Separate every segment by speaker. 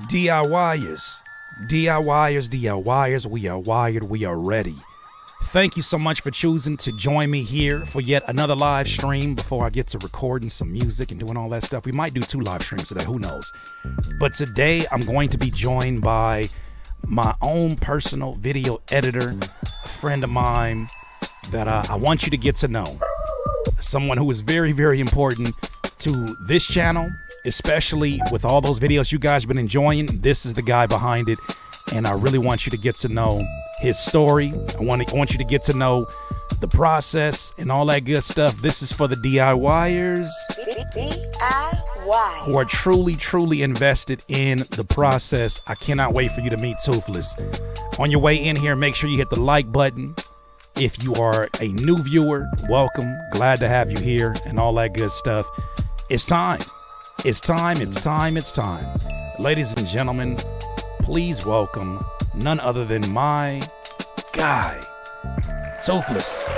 Speaker 1: DIYers, DIYers, we are wired, we are ready. Thank you so much for choosing to join me here for yet another live stream before I get to recording some music and doing all that stuff. We might do 2 live streams today, who knows? But today I'm going to be joined by my own personal video editor, a friend of mine that I want you to get to know. Someone who is very, very important to this channel, especially with all those videos you guys have been enjoying. This is the guy behind it, and I really want you to get to know his story. I want you to get to know the process and all that good stuff. This is for the DIYers who are truly, truly invested in the process. I cannot wait for you to meet Toothless. On your way in here, make sure you hit the like button. If you are a new viewer, welcome. Glad to have you here and all that good stuff. It's time. It's time. Ladies and gentlemen, please welcome none other than my guy, Toothless.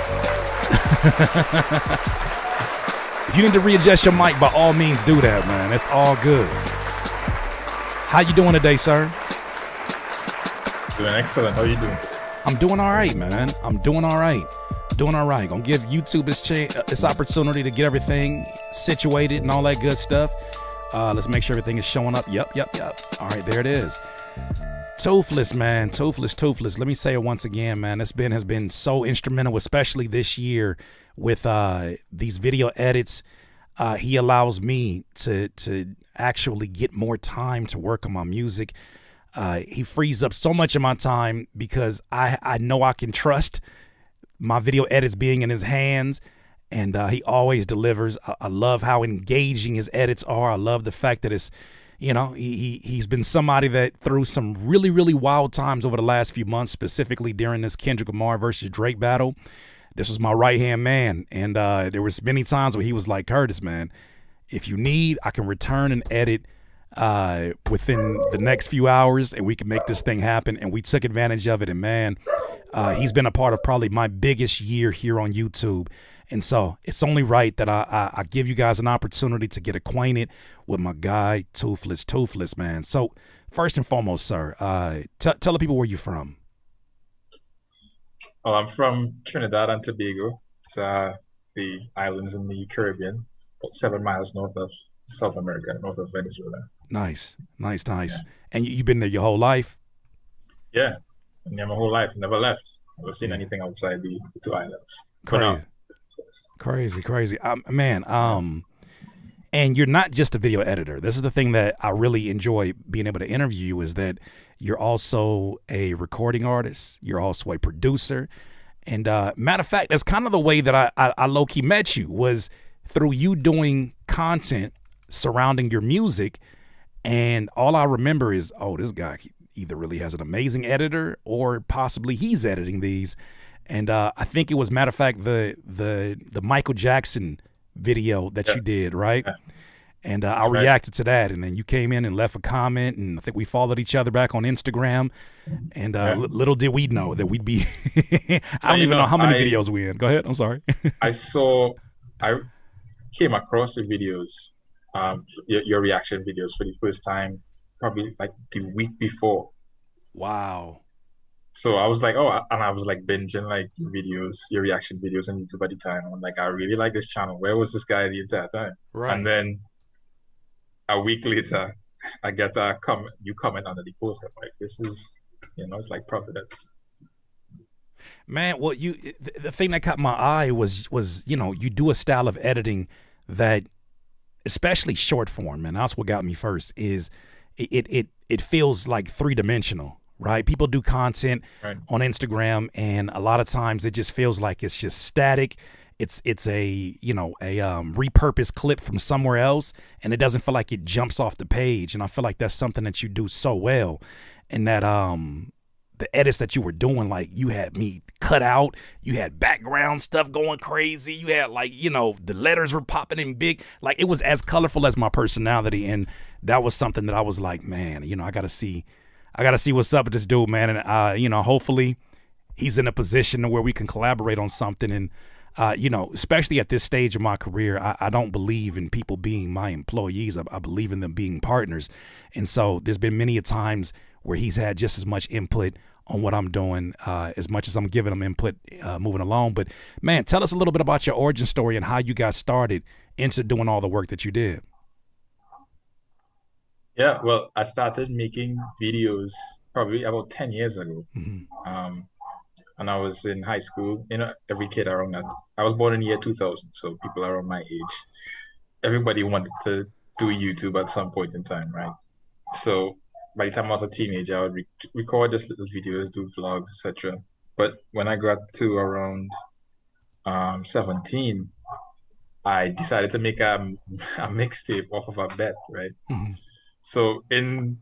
Speaker 1: If you need to readjust your mic, by all means do that, man. It's all good. How you doing today, sir?
Speaker 2: Doing excellent. How are you doing today?
Speaker 1: I'm doing all right, man. I'm doing all right. Gonna give YouTube its opportunity to get everything situated and all that good stuff. Let's make sure everything is showing up. Yep. All right, there it is. Toothless, man. Toothless. Let me say it once again, man. This has been so instrumental, especially this year with these video edits. He allows me to actually get more time to work on my music. He frees up so much of my time because I know I can trust my video edits being in his hands, and he always delivers. I love how engaging his edits are. I love the fact that it's, he's been somebody that through some really, really wild times over the last few months, specifically during this Kendrick Lamar versus Drake battle. This was my right-hand man, and there was many times where he was like, Curtis, man, if you need, I can return and edit within the next few hours, and we can make this thing happen. And we took advantage of it, and man, he's been a part of probably my biggest year here on YouTube. And so it's only right that I give you guys an opportunity to get acquainted with my guy, Toothless, man. So first and foremost, sir, tell the people where you're from.
Speaker 2: Oh, I'm from Trinidad and Tobago. It's the islands in the Caribbean, about 7 miles north of South America, north of Venezuela.
Speaker 1: Nice.
Speaker 2: Yeah.
Speaker 1: And you've been there your whole life?
Speaker 2: Yeah, my whole life, never left. Never seen anything outside the 2 islands.
Speaker 1: Crazy. And you're not just a video editor. This is the thing that I really enjoy being able to interview you, is that you're also a recording artist. You're also a producer. And matter of fact, that's kind of the way that I low-key met you, was through you doing content surrounding your music. And all I remember is, oh, this guy either really has an amazing editor or possibly he's editing these. And I think it was, matter of fact, the Michael Jackson video that you did, right?
Speaker 2: Yeah.
Speaker 1: And I reacted to that, and then you came in and left a comment, and I think we followed each other back on Instagram. And little did we know that we'd be I don't even know how many videos we in. Go ahead. I'm sorry.
Speaker 2: I came across the videos, your reaction videos for the first time, probably like the week before.
Speaker 1: Wow.
Speaker 2: So I was like, I was like binging like your reaction videos on YouTube at the time. I'm like, I really like this channel. Where was this guy the entire time?
Speaker 1: Right.
Speaker 2: And then a week later, I get a comment under the post. I'm like, this is, it's like providence.
Speaker 1: Man, well, the thing that caught my eye was you do a style of editing that, especially short form, and that's what got me first, is it feels like 3-dimensional. Right? People do content on Instagram, and a lot of times it just feels like it's just static. It's a repurposed clip from somewhere else, and it doesn't feel like it jumps off the page. And I feel like that's something that you do so well. And that the edits that you were doing, like you had me cut out, you had background stuff going crazy, you had the letters were popping in big, like it was as colorful as my personality. And that was something that I was like, man, I gotta see what's up with this dude, man. And hopefully he's in a position where we can collaborate on something. And Especially at this stage of my career, I don't believe in people being my employees. I believe in them being partners. And so there's been many a times where he's had just as much input on what I'm doing as much as I'm giving him input moving along. But man, tell us a little bit about your origin story and how you got started into doing all the work that you did.
Speaker 2: Yeah, well, I started making videos probably about 10 years ago.
Speaker 1: Mm-hmm.
Speaker 2: And I was in high school. Every kid around that. I was born in the year 2000, so people around my age, everybody wanted to do YouTube at some point in time, right? So by the time I was a teenager, I would record just little videos, do vlogs, etc. But when I got to around 17, I decided to make a mixtape off of a bet, right?
Speaker 1: Mm-hmm.
Speaker 2: So in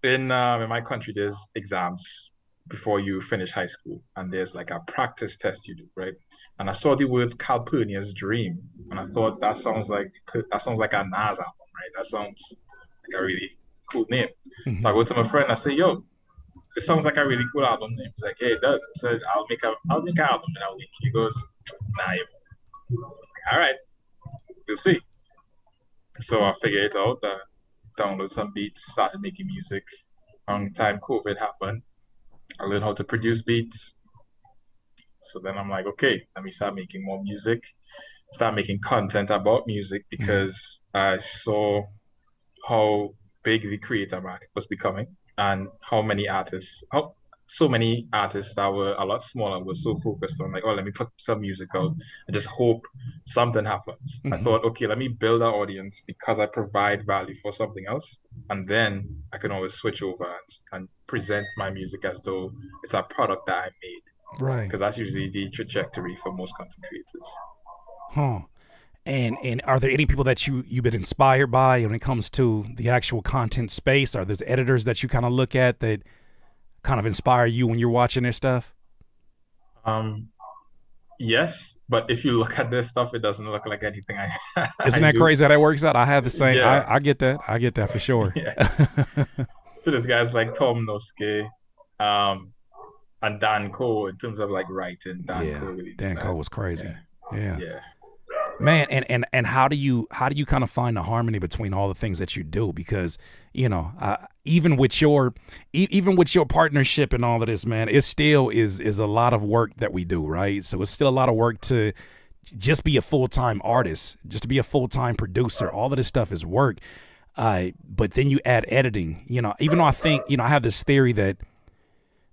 Speaker 2: my country, there's exams before you finish high school, and there's like a practice test you do, right? And I saw the words Calpurnia's Dream, and I thought that sounds like a Nas album, right? That sounds like a really cool name.
Speaker 1: Mm-hmm.
Speaker 2: So I go to my friend, I say, "Yo, it sounds like a really cool album name." He's like, "Hey, it does." I said, "I'll make an album and I'll link." He goes, "Nah, you won't." I'm like, all right, we'll see. So I figured it out. Download some beats, started making music. Around the time COVID happened, I learned how to produce beats. So then I'm like, okay, let me start making more music, start making content about music because I saw how big the creator market was becoming and how so many artists that were a lot smaller were so focused on like, oh, let me put some music out and just hope something happens. I
Speaker 1: Mm-hmm.
Speaker 2: thought, okay, let me build an audience because I provide value for something else, and then I can always switch over and present my music as though it's a product that I made,
Speaker 1: Right.
Speaker 2: because that's usually the trajectory for most content creators.
Speaker 1: Huh. And are there any people that you've been inspired by when it comes to the actual content space? Are there editors that you kind of look at that kind of inspire you when you're watching their stuff?
Speaker 2: Um, yes, but if you look at this stuff, it doesn't look like anything
Speaker 1: Isn't
Speaker 2: I
Speaker 1: that
Speaker 2: do.
Speaker 1: crazy how that works out? I have the same.
Speaker 2: Yeah,
Speaker 1: I get that. I get that for sure.
Speaker 2: yeah. So there's guys like Tom Noske, and Dan Cole in terms of like writing. Dan
Speaker 1: Yeah,
Speaker 2: Cole really did
Speaker 1: Dan
Speaker 2: that.
Speaker 1: Cole was crazy. Yeah.
Speaker 2: Yeah.
Speaker 1: Man, and how do you kind of find the harmony between all the things that you do? Because even with your partnership and all of this, man, it still is a lot of work that we do, right? So it's still a lot of work to just be a full-time artist, just to be a full-time producer. All of this stuff is work. But then you add editing. Even though I think I have this theory that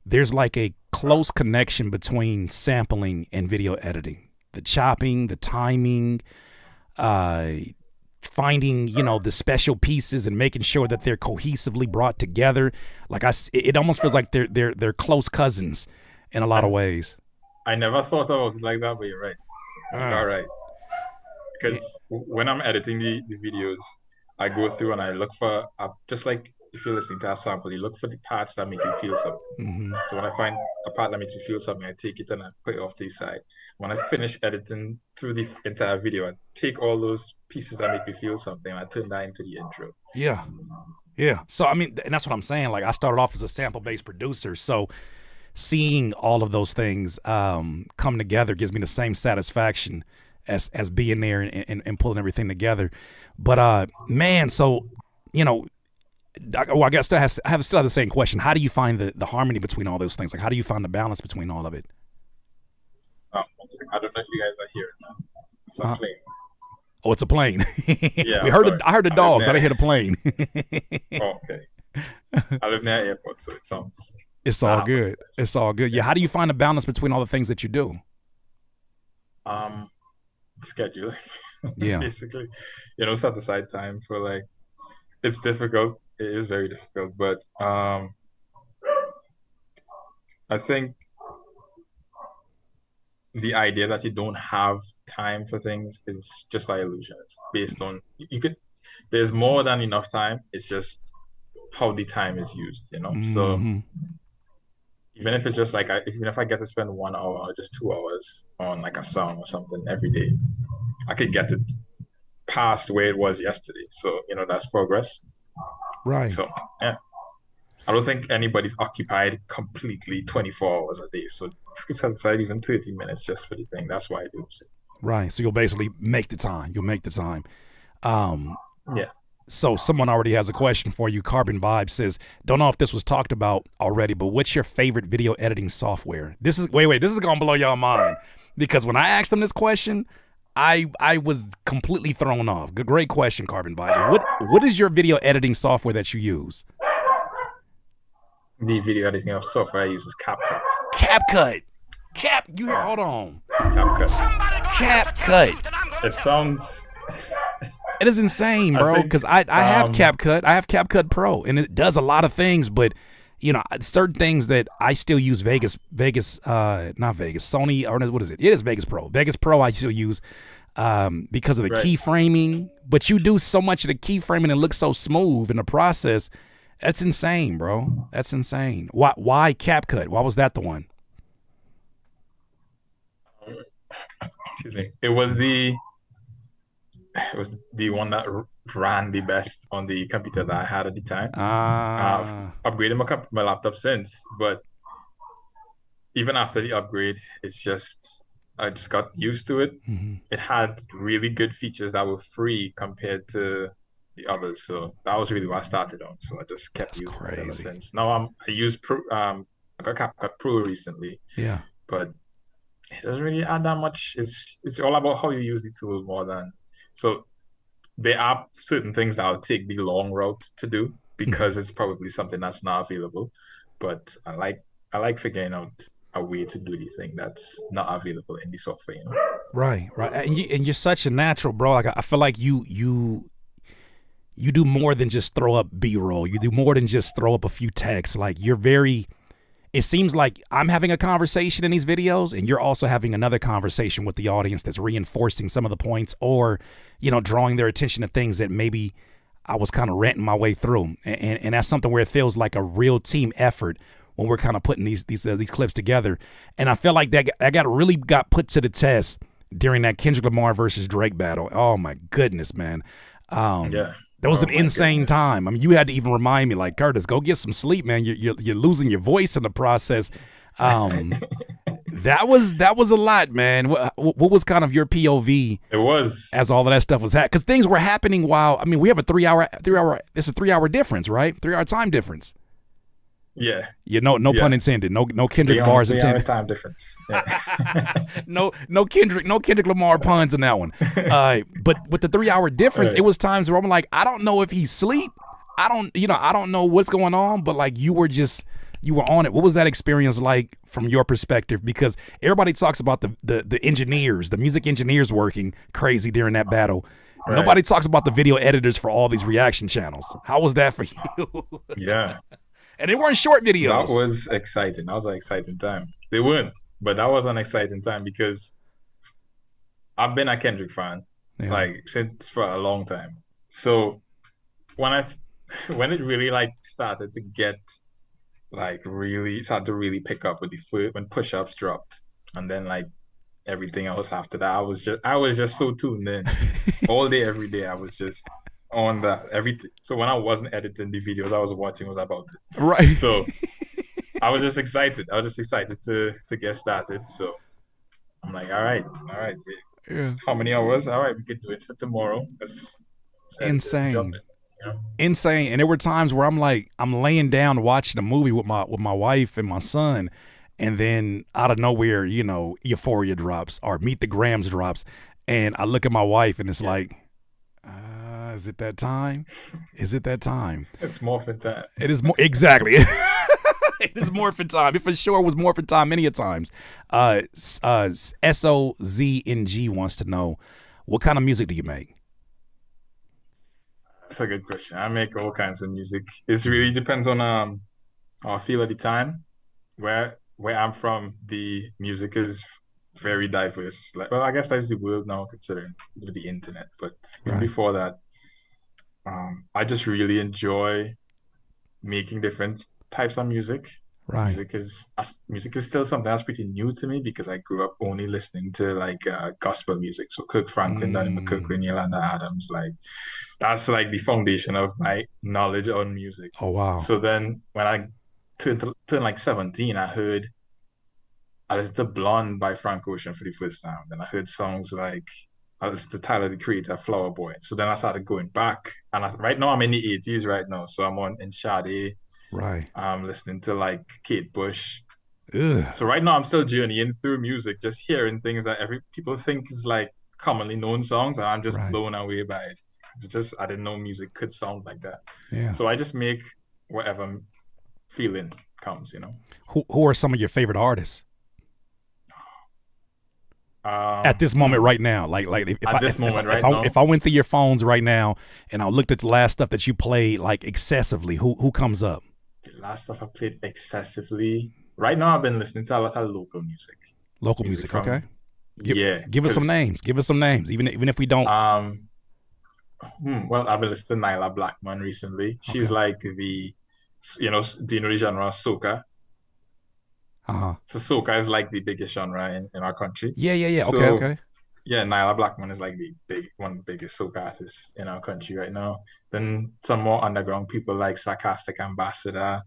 Speaker 1: there's like a close connection between sampling and video editing. The chopping, the timing, finding, the special pieces and making sure that they're cohesively brought together. Like it almost feels like they're close cousins in a lot of ways.
Speaker 2: I never thought about it like that, but you're right. All right. Because when I'm editing the videos, I go through and I look for, just like if you're listening to a sample, you look for the parts that make you feel something.
Speaker 1: Mm-hmm.
Speaker 2: So when I find a part that makes me feel something, I take it and I put it off to the side. When I finish editing through the entire video, I take all those pieces that make me feel something and I turn that into the intro.
Speaker 1: Yeah. Yeah. So, I mean, and that's what I'm saying. Like, I started off as a sample-based producer. So seeing all of those things come together gives me the same satisfaction as being there and pulling everything together. But, man, so, I guess I still have the same question. How do you find the harmony between all those things? Like, how do you find the balance between all of it?
Speaker 2: One second. I don't know if you guys are hearing that. It's a plane.
Speaker 1: Oh, it's a plane.
Speaker 2: Yeah,
Speaker 1: I heard the dogs. I didn't hear the plane.
Speaker 2: Oh, okay. I live near an airport, so it sounds.
Speaker 1: It's all good. It's all good. Yeah. How do you find the balance between all the things that you do?
Speaker 2: Scheduling.
Speaker 1: Yeah.
Speaker 2: Basically, set aside time for like. It's difficult. It is very difficult, but I think the idea that you don't have time for things is just an illusion. It's based on there's more than enough time. It's just how the time is used,
Speaker 1: Mm-hmm.
Speaker 2: So even if it's just like even if I get to spend 1 hour or just 2 hours on like a song or something every day, I could get it past where it was yesterday. So that's progress.
Speaker 1: Right.
Speaker 2: So yeah. I don't think anybody's occupied completely 24 hours a day. So if you set aside even 30 minutes just for the thing, that's why I do. So,
Speaker 1: Right. So you'll basically make the time. You'll make the time. Um,
Speaker 2: yeah.
Speaker 1: so someone already has a question for you. Carbon Vibe says, don't know if this was talked about already, but what's your favorite video editing software? This is wait, this is gonna blow y'all mind. Because when I asked them this question, I was completely thrown off. Great question, Carbon Vibe. What is your video editing software that you use?
Speaker 2: The video editing of software I use is CapCut.
Speaker 1: CapCut. You hear? Hold on.
Speaker 2: CapCut.
Speaker 1: CapCut.
Speaker 2: It sounds.
Speaker 1: It is insane, bro. Because I have CapCut. I have CapCut Pro, and it does a lot of things. But you know, certain things that I still use Vegas, not Vegas, Sony, or what is it? It is Vegas Pro. Vegas Pro I still use because of the keyframing. But you do so much of the keyframing and it looks so smooth in the process. That's insane, bro. That's insane. Why CapCut? Why was that the one?
Speaker 2: Excuse me. It was the one that ran the best on the computer that I had at the time. I've upgraded my laptop since, but even after the upgrade, I just got used to it.
Speaker 1: Mm-hmm.
Speaker 2: It had really good features that were free compared to the others, so that was really what I started on. So I just kept using it ever since. Now I use Pro. I got CapCut Pro recently.
Speaker 1: Yeah,
Speaker 2: but it doesn't really add that much. It's all about how you use the tool more than. So there are certain things that I'll take the long route to do because it's probably something that's not available. But I like figuring out a way to do the thing that's not available in the software. You know?
Speaker 1: Right. And you're such a natural, bro. Like I feel like you do more than just throw up B-roll. You do more than just throw up a few texts. Like you're very. It seems like I'm having a conversation in these videos and you're also having another conversation with the audience that's reinforcing some of the points or, you know, drawing their attention to things that maybe I was kind of ranting my way through. And that's something where it feels like a real team effort when we're kind of putting these clips together. And I feel like that got put to the test during that Kendrick Lamar versus Drake battle. Oh my goodness, man.
Speaker 2: Yeah.
Speaker 1: That was an insane time. I mean, you had to even remind me, like, Curtis, go get some sleep, man. You're losing your voice in the process. That was a lot, man. What was kind of your POV?
Speaker 2: It was
Speaker 1: as all of that stuff was happening, because things were happening while. I mean, we have a 3 hour. It's a 3 hour difference, right? 3 hour time difference.
Speaker 2: Yeah.
Speaker 1: No pun intended. No Kendrick bars intended.
Speaker 2: Time difference. Yeah.
Speaker 1: no Kendrick Lamar puns in that one. But with the 3 hour difference, it was times where I'm like, I don't know if he's asleep. I don't know what's going on, but like you were on it. What was that experience like from your perspective? Because everybody talks about the engineers, the music engineers working crazy during that battle. Right. Nobody talks about the video editors for all these reaction channels. How was that for you?
Speaker 2: Yeah.
Speaker 1: And they weren't short videos.
Speaker 2: That was exciting. That was an exciting time. They weren't, but that was an exciting time because I've been a Kendrick fan since for a long time. So when it really started to get started to really pick up with when push-ups dropped and then everything else after that, I was just so tuned in all day, every day. I was just on that everything. So when I wasn't editing the videos I was watching was about it.
Speaker 1: Right.
Speaker 2: So I was just excited. I was just excited to get started. So I'm like, all right.
Speaker 1: Yeah.
Speaker 2: How many hours? All right, we could do it for tomorrow.
Speaker 1: Insane. Insane. And there were times where I'm laying down watching a movie with my wife and my son, and then out of nowhere, Euphoria drops or Meet the Grams drops, and I look at my wife and it's like, is it that time? Is it that time?
Speaker 2: It's morphin' time.
Speaker 1: It is more exactly. It is morphin' time. It for sure was morphin' time many a times. SOZNG wants to know, what kind of music do you make?
Speaker 2: That's a good question. I make all kinds of music. It really depends on how I feel at the time. Where I'm from, the music is very diverse. I guess that's the world now, considering the internet. But even before that, I just really enjoy making different types of music.
Speaker 1: Right.
Speaker 2: Music is still something that's pretty new to me because I grew up only listening to like gospel music. So Kirk Franklin, Donnie
Speaker 1: Mm.
Speaker 2: McKirkland, Yolanda Adams, like that's like the foundation of my knowledge on music.
Speaker 1: Oh wow.
Speaker 2: So then when I turned like 17, I listened to Blonde by Frank Ocean for the first time. Then I heard songs like I listened to Tyler the Creator, Flower Boy. So then I started going back. And right now I'm in the 80s right now. So I'm on in Sade.
Speaker 1: Right.
Speaker 2: I'm listening to like Kate Bush.
Speaker 1: Ugh.
Speaker 2: So right now I'm still journeying through music, just hearing things that every people think is like commonly known songs, and I'm just
Speaker 1: Right.
Speaker 2: blown away by it. It's just I didn't know music could sound like that.
Speaker 1: Yeah.
Speaker 2: So I just make whatever feeling comes, you know.
Speaker 1: Who are some of your favorite artists at
Speaker 2: Um,
Speaker 1: this moment
Speaker 2: hmm,
Speaker 1: right now? Like if
Speaker 2: at
Speaker 1: I
Speaker 2: this moment
Speaker 1: if
Speaker 2: right
Speaker 1: I
Speaker 2: now,
Speaker 1: if I went through your phones right now and I looked at the last stuff that you played like excessively, who comes up?
Speaker 2: the last stuff I played excessively. Right now I've been listening to a lot of local music.
Speaker 1: Local
Speaker 2: Music
Speaker 1: music, okay?
Speaker 2: from
Speaker 1: Give
Speaker 2: yeah,
Speaker 1: give us some
Speaker 2: because
Speaker 1: names. Give us some names, even if we don't.
Speaker 2: um well, I've been listening to Nyla Blackman recently. She's
Speaker 1: Okay.
Speaker 2: like do you know the genre soca?
Speaker 1: Uh huh.
Speaker 2: So soca is like the biggest genre in our country.
Speaker 1: Yeah, yeah, yeah. Okay,
Speaker 2: So
Speaker 1: okay.
Speaker 2: yeah, Nyla Blackman is like the big one of the biggest soca artists in our country right now. Then some more underground people like Sarcastic Ambassador,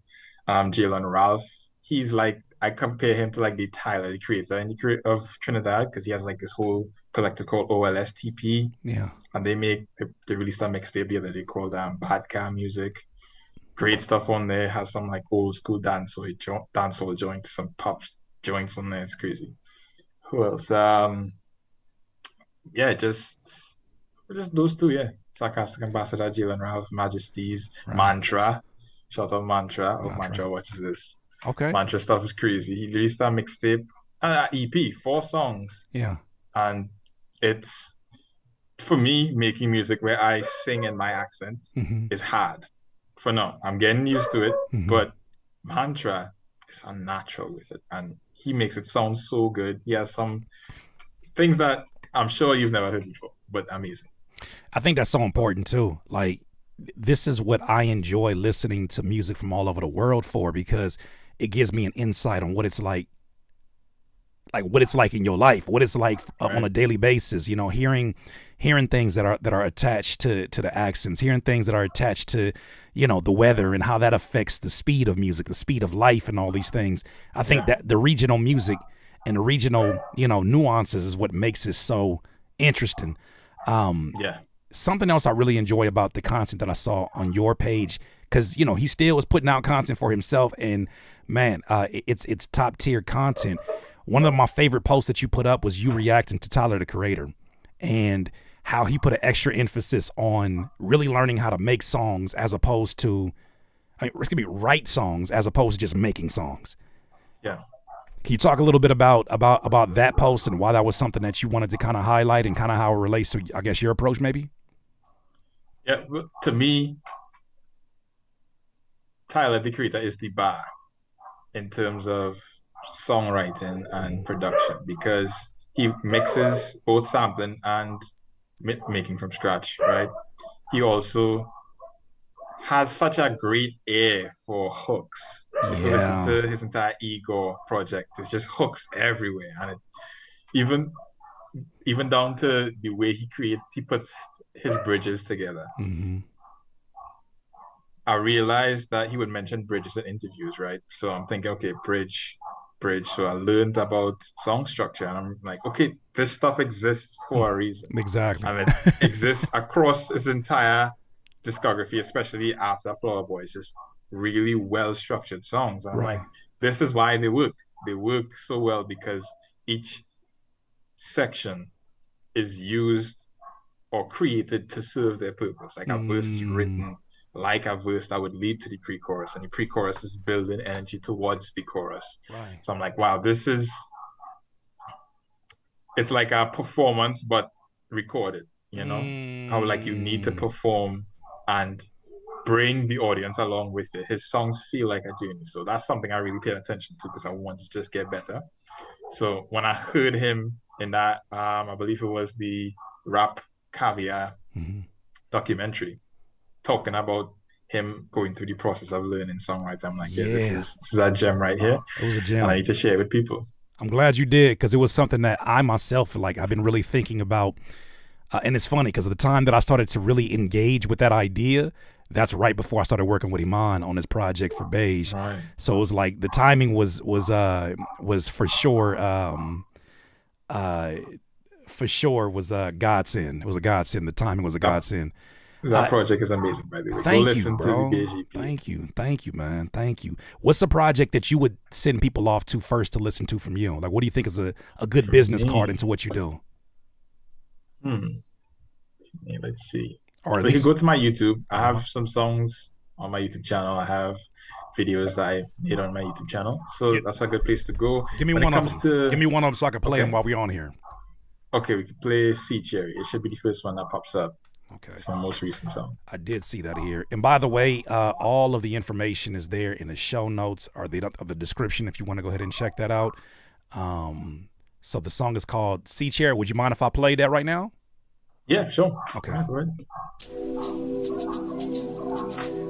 Speaker 2: Jalen Ralph. He's like I compare him to like the Tyler, the creator of Trinidad, because he has like this whole collective called OLSTP,
Speaker 1: Yeah.
Speaker 2: and they released a mixtape the other day called Bad Car Music. Great stuff on there. Has some like old school dancehall joints, some pop joints on there. It's crazy. Who else? Yeah, just those two. Yeah, Sarcastic Ambassador, Jalen Ralph, Majesties,
Speaker 1: Right.
Speaker 2: Mantra. Shout out Mantra. I hope
Speaker 1: Not trying.
Speaker 2: Mantra watches this.
Speaker 1: Okay.
Speaker 2: Mantra stuff is crazy. He released a mixtape, EP, 4 songs,
Speaker 1: Yeah.
Speaker 2: and it's for me making music where I sing in my accent
Speaker 1: Mm-hmm.
Speaker 2: is hard. For now, I'm getting used to it,
Speaker 1: Mm-hmm.
Speaker 2: but Mantra is unnatural with it, and he makes it sound so good. He has some things that I'm sure you've never heard before, but amazing.
Speaker 1: I think that's so important too. Like, this is what I enjoy listening to music from all over the world for, because it gives me an insight on what it's like what it's like in your life, what it's like on
Speaker 2: Right?
Speaker 1: a daily basis. You know, hearing things that are attached to the accents, hearing things that are attached to, you know, the weather and how that affects the speed of music, the speed of life, and all these things. I think
Speaker 2: Yeah,
Speaker 1: that the regional music and the regional, you know, nuances is what makes it so interesting. Um,
Speaker 2: yeah,
Speaker 1: Something else I really enjoy about the content that I saw on your page, because you know he still is putting out content for himself, and man, it's top tier content. One of my favorite posts that you put up was you reacting to Tyler the Creator, and how he put an extra emphasis on really learning how to make songs as opposed to, I mean, it's gonna be write songs as opposed to just making songs.
Speaker 2: yeah,
Speaker 1: Can you talk a little bit about that post and why that was something that you wanted to kind of highlight and kind of how it relates to, I guess, your approach maybe?
Speaker 2: yeah. To me, Tyler the Creator is the bar in terms of songwriting and production because he mixes both sampling and making from scratch, right? He also has such a great ear for hooks. If you listen
Speaker 1: Yeah.
Speaker 2: to his entire Ego project, it's just hooks everywhere, and even even down to the way he puts his bridges together.
Speaker 1: Mm-hmm.
Speaker 2: I realized that he would mention bridges in interviews, right? So I'm thinking, okay, bridge. So I learned about song structure, and I'm like, okay, this stuff exists for a reason,
Speaker 1: Exactly.
Speaker 2: and it exists across his entire discography, especially after Flower Boy. It's just really well structured songs. And I'm like,
Speaker 1: Right.
Speaker 2: this is why they work. They work so well because each section is used or created to serve their purpose. Like a verse is
Speaker 1: Mm,
Speaker 2: written like a verse that would lead to the pre-chorus, and the pre-chorus is building energy towards the chorus.
Speaker 1: right.
Speaker 2: So I'm like, wow, it's like a performance but recorded, you know? How like you need to
Speaker 1: Mm,
Speaker 2: perform and bring the audience along with it. His songs feel like a journey. So that's something I really paid attention to because I wanted to just get better. So when I heard him in that, I believe it was the Rap Caviar
Speaker 1: mhm.
Speaker 2: documentary, talking about him going through the process of learning songwriting. I'm like, yeah, this
Speaker 1: Yeah,
Speaker 2: is a gem right here,
Speaker 1: it was a
Speaker 2: and I
Speaker 1: gem.
Speaker 2: need to share it with people.
Speaker 1: I'm glad you did, because it was something that I myself, like, I've been really thinking about. And it's funny because of the time that I started to really engage with that idea, that's right before I started working with Iman on this project for Beige.
Speaker 2: Right.
Speaker 1: So it was like the timing was for sure was a godsend. It was a godsend. The timing was a godsend.
Speaker 2: That project is amazing, by the way. Go
Speaker 1: Thank
Speaker 2: listen
Speaker 1: you,
Speaker 2: to the
Speaker 1: bro.
Speaker 2: Beige EP.
Speaker 1: Thank you, man. Thank you. What's the project that you would send people off to first to listen to from you? Like, what do you think is a good business card into what you do?
Speaker 2: Yeah, let's see.
Speaker 1: Or at
Speaker 2: But you
Speaker 1: least
Speaker 2: can go to my YouTube. I have some songs on my YouTube channel. I have videos that I made on my YouTube channel. So that's a good place to go.
Speaker 1: Give me
Speaker 2: when
Speaker 1: one
Speaker 2: it
Speaker 1: of
Speaker 2: comes
Speaker 1: them.
Speaker 2: to
Speaker 1: Give me one of them so I can play them while we're on here.
Speaker 2: Okay, we can play Sea Cherry. It should be the first one that pops up.
Speaker 1: Okay.
Speaker 2: It's my most recent song.
Speaker 1: I did see that here. And by the way, all of the information is there in the show notes or the description if you want to go ahead and check that out. So the song is called Sea Cherry. Would you mind if I played that right now?
Speaker 2: Yeah, sure.
Speaker 1: Okay.
Speaker 2: Yeah, go ahead.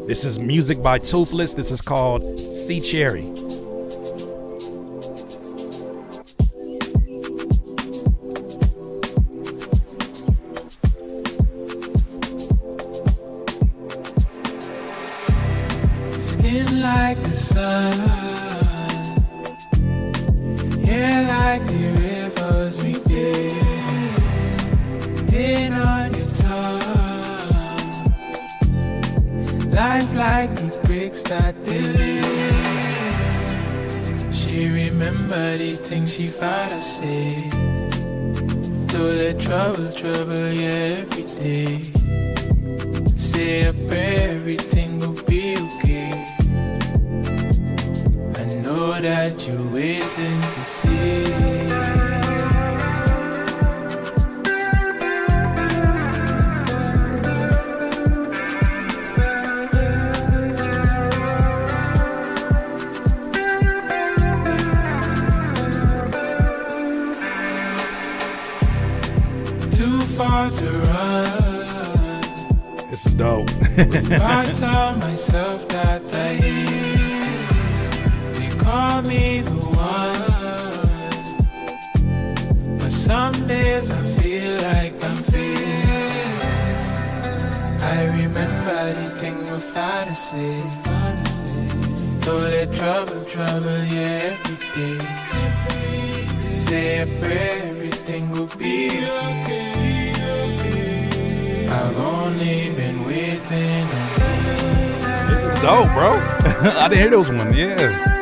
Speaker 1: This is music by Toothless. This is called Sea Cherry.
Speaker 3: Skin like the sun, hair like the rivers we did. In on your tongue, life like the bricks that they live. She remember the things she found us say. Though the trouble, yeah, every day. Say a prayer, everything will be okay. I know that you're waiting to see. To run.
Speaker 1: This is dope.
Speaker 3: I tell myself that I hate. They call me the one, but some days I feel like I'm failing. I remember the thing my father said. Though the trouble, yeah, every day. Say a prayer, everything will be okay. I've only been waiting on you.
Speaker 1: This is dope, bro. I didn't hear those ones. Yeah.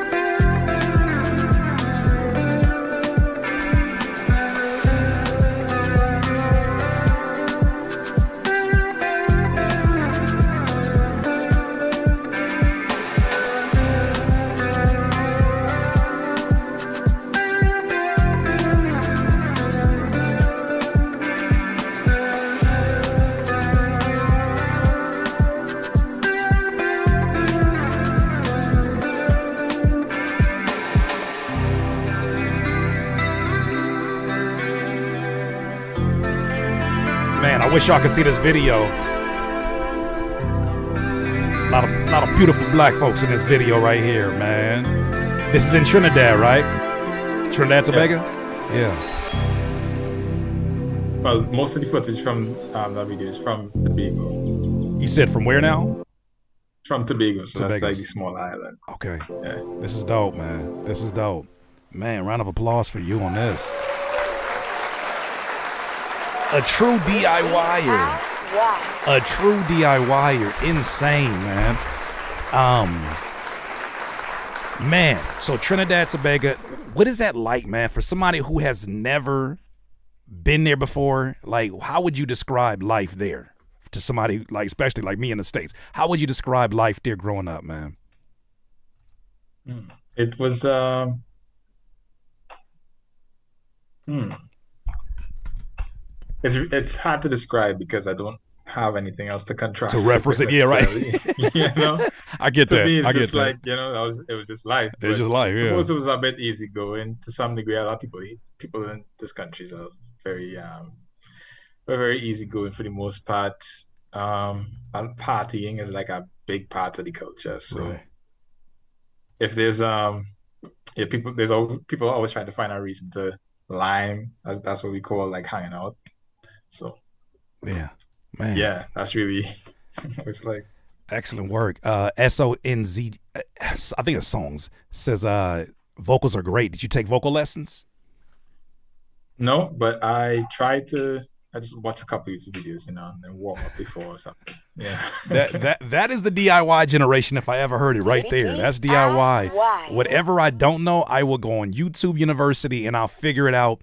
Speaker 1: Man, I wish y'all could see this video. A lot of beautiful black folks in this video right here, man. This is in Trinidad, right? Trinidad, Tobago? Yeah.
Speaker 2: Well, most of the footage from that video is from Tobago.
Speaker 1: You said from where now?
Speaker 2: From Tobago, so
Speaker 1: Tobago.
Speaker 2: that's like the small island.
Speaker 1: Okay.
Speaker 2: Yeah.
Speaker 1: This is dope, man. This is dope. Man, round of applause for you on this. A true DIYer. A true DIYer. Insane, man. Man, so Trinidad, Tobago, what is that like, man? For somebody who has never been there before, like, how would you describe life there? To somebody, like, especially like me in the States. How would you describe life there growing up, man?
Speaker 2: It was, It's hard to describe because I don't have anything else to contrast.
Speaker 1: To reference it, yeah, right.
Speaker 2: You know,
Speaker 1: I get
Speaker 2: to
Speaker 1: that.
Speaker 2: me, it's
Speaker 1: I get
Speaker 2: just
Speaker 1: that.
Speaker 2: like, you know, it was just life.
Speaker 1: It's just life,
Speaker 2: I
Speaker 1: yeah.
Speaker 2: suppose it was a bit easygoing to some degree. A lot of people in this country are very easygoing for the most part. and partying is like a big part of the culture. So
Speaker 1: Right.
Speaker 2: if there's yeah, people are always trying to find a reason to lime, as that's what we call like hanging out. So
Speaker 1: Yeah. Man.
Speaker 2: yeah, that's really it's like.
Speaker 1: Excellent work. SONZ, I think it's songs, says vocals are great. Did you take vocal lessons?
Speaker 2: No, but I just watch a couple YouTube videos, and warm up before or something. Yeah.
Speaker 1: That is the DIY generation if I ever heard it right there. That's DIY. Whatever I don't know, I will go on YouTube University and I'll figure it out.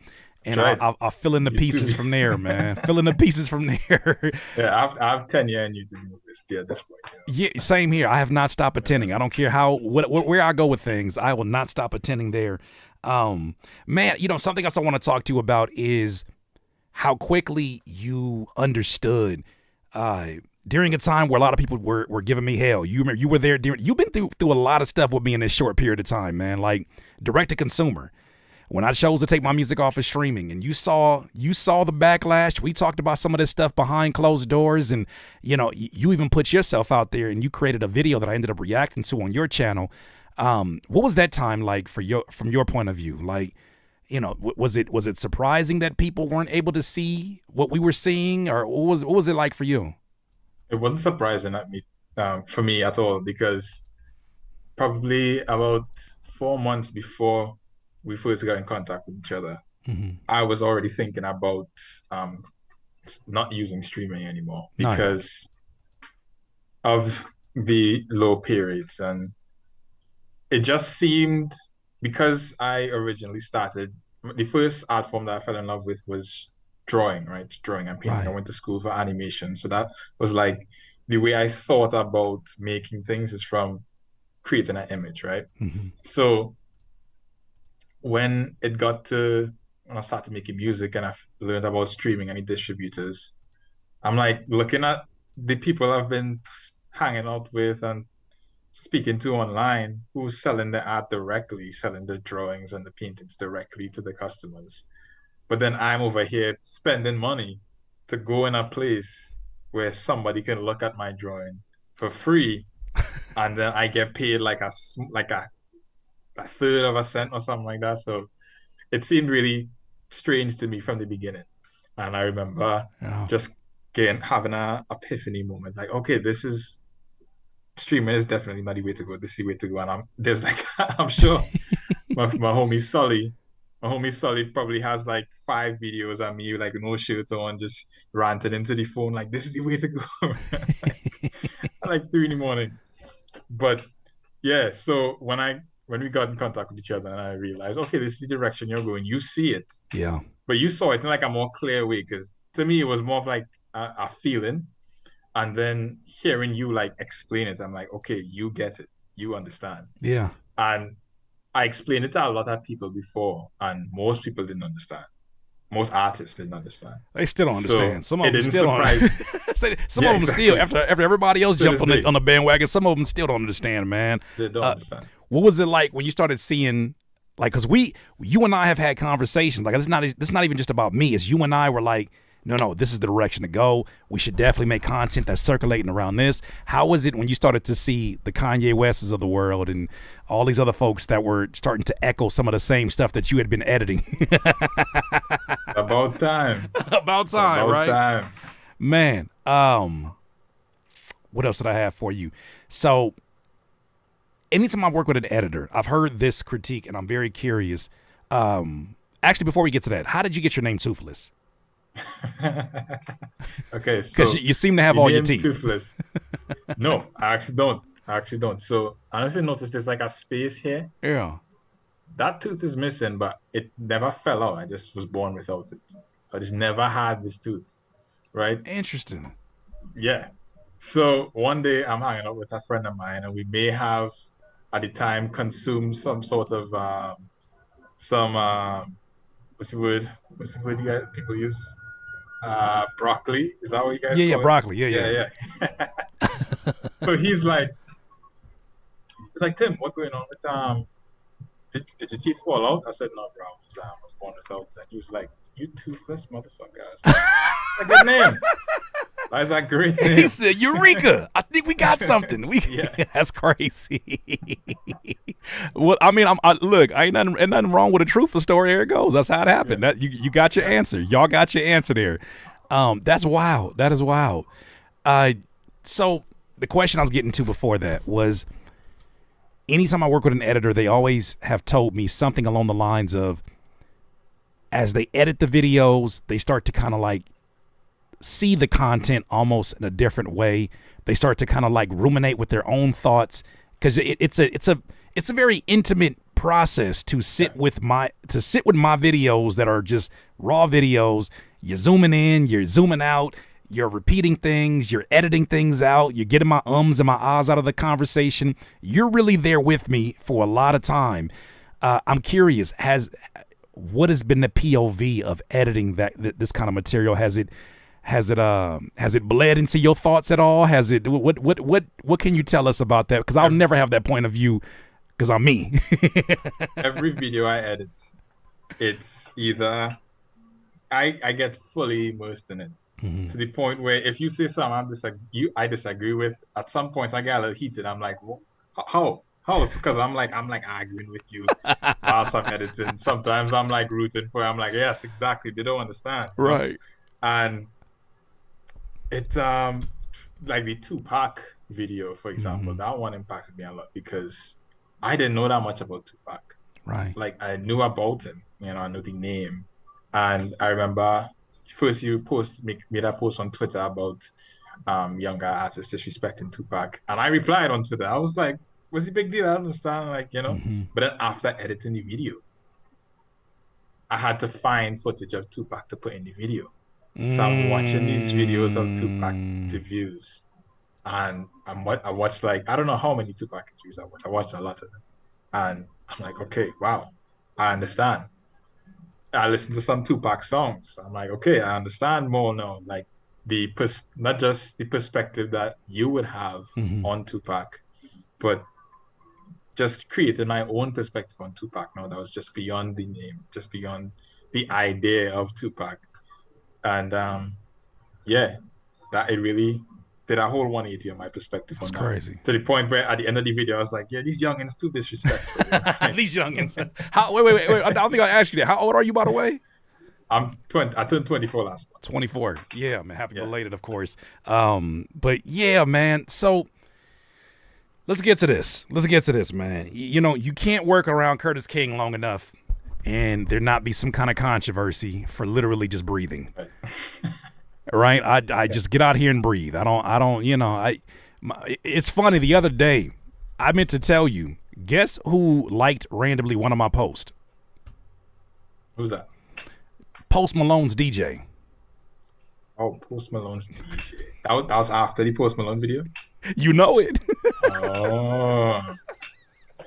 Speaker 1: And
Speaker 2: Right.
Speaker 1: I'll fill in the pieces from there, man. Fill in the pieces from there.
Speaker 2: Yeah, I have 10 years in YouTube University at this point.
Speaker 1: Yeah, same here. I have not stopped attending. I don't care where I go with things. I will not stop attending there. Man, something else I want to talk to you about is how quickly you understood during a time where a lot of people were giving me hell. You remember you were there you've been through a lot of stuff with me in this short period of time, man. Like direct to consumer. When I chose to take my music off of streaming and you saw the backlash, we talked about some of this stuff behind closed doors and, you even put yourself out there and you created a video that I ended up reacting to on your channel. What was that time like from your point of view? Like, was it surprising that people weren't able to see what we were seeing, or what was it like for you?
Speaker 2: It wasn't surprising for me at all, because probably about 4 months before we first got in contact with each other,
Speaker 1: Mm-hmm.
Speaker 2: I was already thinking about not using streaming anymore
Speaker 1: No.
Speaker 2: because of the low periods. And it just seemed, because I originally started, the first art form that I fell in love with was drawing, right? Drawing and painting.
Speaker 1: Right.
Speaker 2: I went to school for animation. So that was like the way I thought about making things, is from creating an image, right?
Speaker 1: Mm-hmm.
Speaker 2: So when I started making music and I learned about streaming and the distributors, I'm like looking at the people I've been hanging out with and speaking to online who's selling the art directly, selling the drawings and the paintings directly to the customers. But then I'm over here spending money to go in a place where somebody can look at my drawing for free, and then I get paid like a third of a cent or something like that. So it seemed really strange to me from the beginning. And I remember just having an epiphany moment, like, okay, streaming is definitely not the way to go. This is the way to go. And I'm sure my homie Sully probably has like 5 videos of me like no shirt on, just ranting into the phone like, this is the way to go. like 3 in the morning. But yeah, so when we got in contact with each other and I realized, okay, this is the direction you're going. You see it.
Speaker 1: Yeah.
Speaker 2: But you saw it in like a more clear way, because to me it was more of like a feeling. And then hearing you like explain it, I'm like, okay, you get it. You understand.
Speaker 1: Yeah.
Speaker 2: And I explained it to a lot of people before, and most people didn't understand. Most artists didn't understand.
Speaker 1: They still don't understand.
Speaker 2: So
Speaker 1: some of them still don't. Some of them still, after everybody else jumped on the bandwagon, some of them still don't understand, man.
Speaker 2: They don't understand.
Speaker 1: What was it like when you started seeing, like, because you and I have had conversations, like, it's not even just about me. It's you and I were like, no, this is the direction to go. We should definitely make content that's circulating around this. How was it when you started to see the Kanye Wests of the world and all these other folks that were starting to echo some of the same stuff that you had been editing?
Speaker 2: About time.
Speaker 1: About time, right?
Speaker 2: Time.
Speaker 1: Man, what else did I have for you? So, anytime I work with an editor, I've heard this critique, and I'm very curious. Actually, before we get to that, how did you get your name Toothless?
Speaker 2: Okay, so
Speaker 1: because you seem to have all your teeth.
Speaker 2: Toothless. No, I actually don't. So I don't know if you noticed, there's like a space here.
Speaker 1: Yeah.
Speaker 2: That tooth is missing, but it never fell out. I just was born without it. So I just never had this tooth, right?
Speaker 1: Interesting.
Speaker 2: Yeah. So one day I'm hanging out with a friend of mine, and we may have at the time consumed some sort of what's the word you guys people use? Broccoli. Is that what you guys call it?
Speaker 1: Broccoli. Yeah.
Speaker 2: So he's like, Tim, what's going on with did your teeth fall out? I said, no, bro, I was born without. And he was like, you toothless motherfucker. I said, that's a good name. That's a great
Speaker 1: He
Speaker 2: name.
Speaker 1: said, Eureka, I think we got something.
Speaker 2: Yeah.
Speaker 1: That's crazy. Well, I mean, look, ain't nothing wrong with a truthful story. There it goes. That's how it happened.
Speaker 2: Yeah.
Speaker 1: That you got your answer. Y'all got your answer there. That's wild. That is wild. So the question I was getting to before that was, anytime I work with an editor, they always have told me something along the lines of, as they edit the videos, they start to kind of like see the content almost in a different way. They start to kind of like ruminate with their own thoughts, because it's a very intimate process to sit with my videos that are just raw videos. You're zooming in, you're zooming out, you're repeating things, you're editing things out, you're getting my ums and my ahs out of the conversation. You're really there with me for a lot of time. I'm curious, what has been the POV of editing this kind of material? Has it bled into your thoughts at all? What can you tell us about that? Because I'll never have that point of view, because I'm me.
Speaker 2: Every video I edit, it's either I get fully immersed in it, to the point where if you say something I disagree with, at some points I get a little heated. I'm like, well, how? Because I'm like arguing with you whilst I'm editing. Sometimes I'm like rooting for. I'm like, yes, exactly. They don't understand,
Speaker 1: Right.
Speaker 2: And it's like the Tupac video, for example. That one impacted me a lot because I didn't know that much about Tupac.
Speaker 1: Right.
Speaker 2: Like, I knew about him, I knew the name, and I remember first you made a post on Twitter about younger artists disrespecting Tupac, and I replied on Twitter. I was like, what's the big deal? I understand, But then after editing the video, I had to find footage of Tupac to put in the video. So I'm watching these videos of Tupac interviews, and I watched, like, I don't know how many Tupac interviews I watched. I watched a lot of them, and I'm like, okay, wow, I understand. I listened to some Tupac songs. I'm like, okay, I understand more now. Like, not just the perspective that you would have on Tupac, but just creating my own perspective on Tupac now that was just beyond the name, just beyond the idea of Tupac. And that it really did a whole 180 on my perspective.
Speaker 1: That's
Speaker 2: on
Speaker 1: crazy.
Speaker 2: That. To the point where at the end of the video, I was like, yeah, these youngins too disrespectful.
Speaker 1: These youngins. Wait. I don't think I asked you that. How old are you, by the way?
Speaker 2: I'm 20. I turned 24 last month.
Speaker 1: 24. Yeah, man. Happy belated, of course. But yeah, man. So let's get to this. Man. You can't work around Curtis King long enough and there not be some kind of controversy for literally just breathing. Right? I just get out here and breathe. It's funny. The other day, I meant to tell you, guess who liked randomly one of my posts?
Speaker 2: Who's that?
Speaker 1: Post Malone's DJ.
Speaker 2: Oh, Post Malone's DJ. That was after the Post Malone video?
Speaker 1: You know it.
Speaker 2: Oh,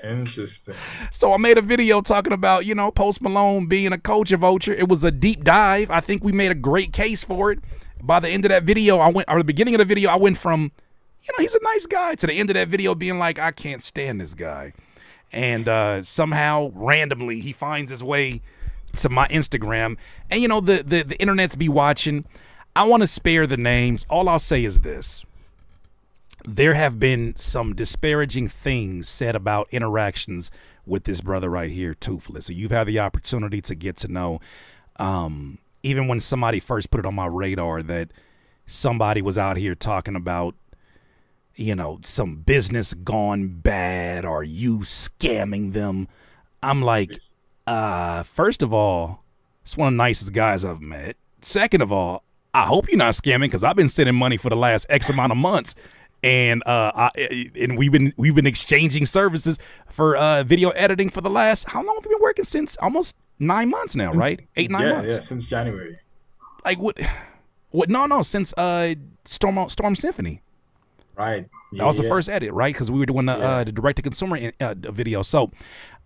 Speaker 2: interesting.
Speaker 1: So I made a video talking about, Post Malone being a culture vulture. It was a deep dive. I think we made a great case for it. By the end of that video, the beginning of the video, I went from, he's a nice guy, to the end of that video being like, I can't stand this guy. And somehow, randomly, he finds his way to my Instagram. And, the internet's be watching. I want to spare the names. All I'll say is this. There have been some disparaging things said about interactions with this brother right here, Toothless. So you've had the opportunity to get to know, even when somebody first put it on my radar that somebody was out here talking about, some business gone bad or you scamming them. I'm like, first of all, it's one of the nicest guys I've met. Second of all, I hope you're not scamming, because I've been sending money for the last X amount of months. And we've been exchanging services for video editing for the last, how long have we been working? Since almost 9 months now, right? 8-9 months.
Speaker 2: Yeah, since January.
Speaker 1: Like what? No, since Storm Symphony.
Speaker 2: Right.
Speaker 1: That was the first edit, right? Because we were doing the direct to consumer video. So,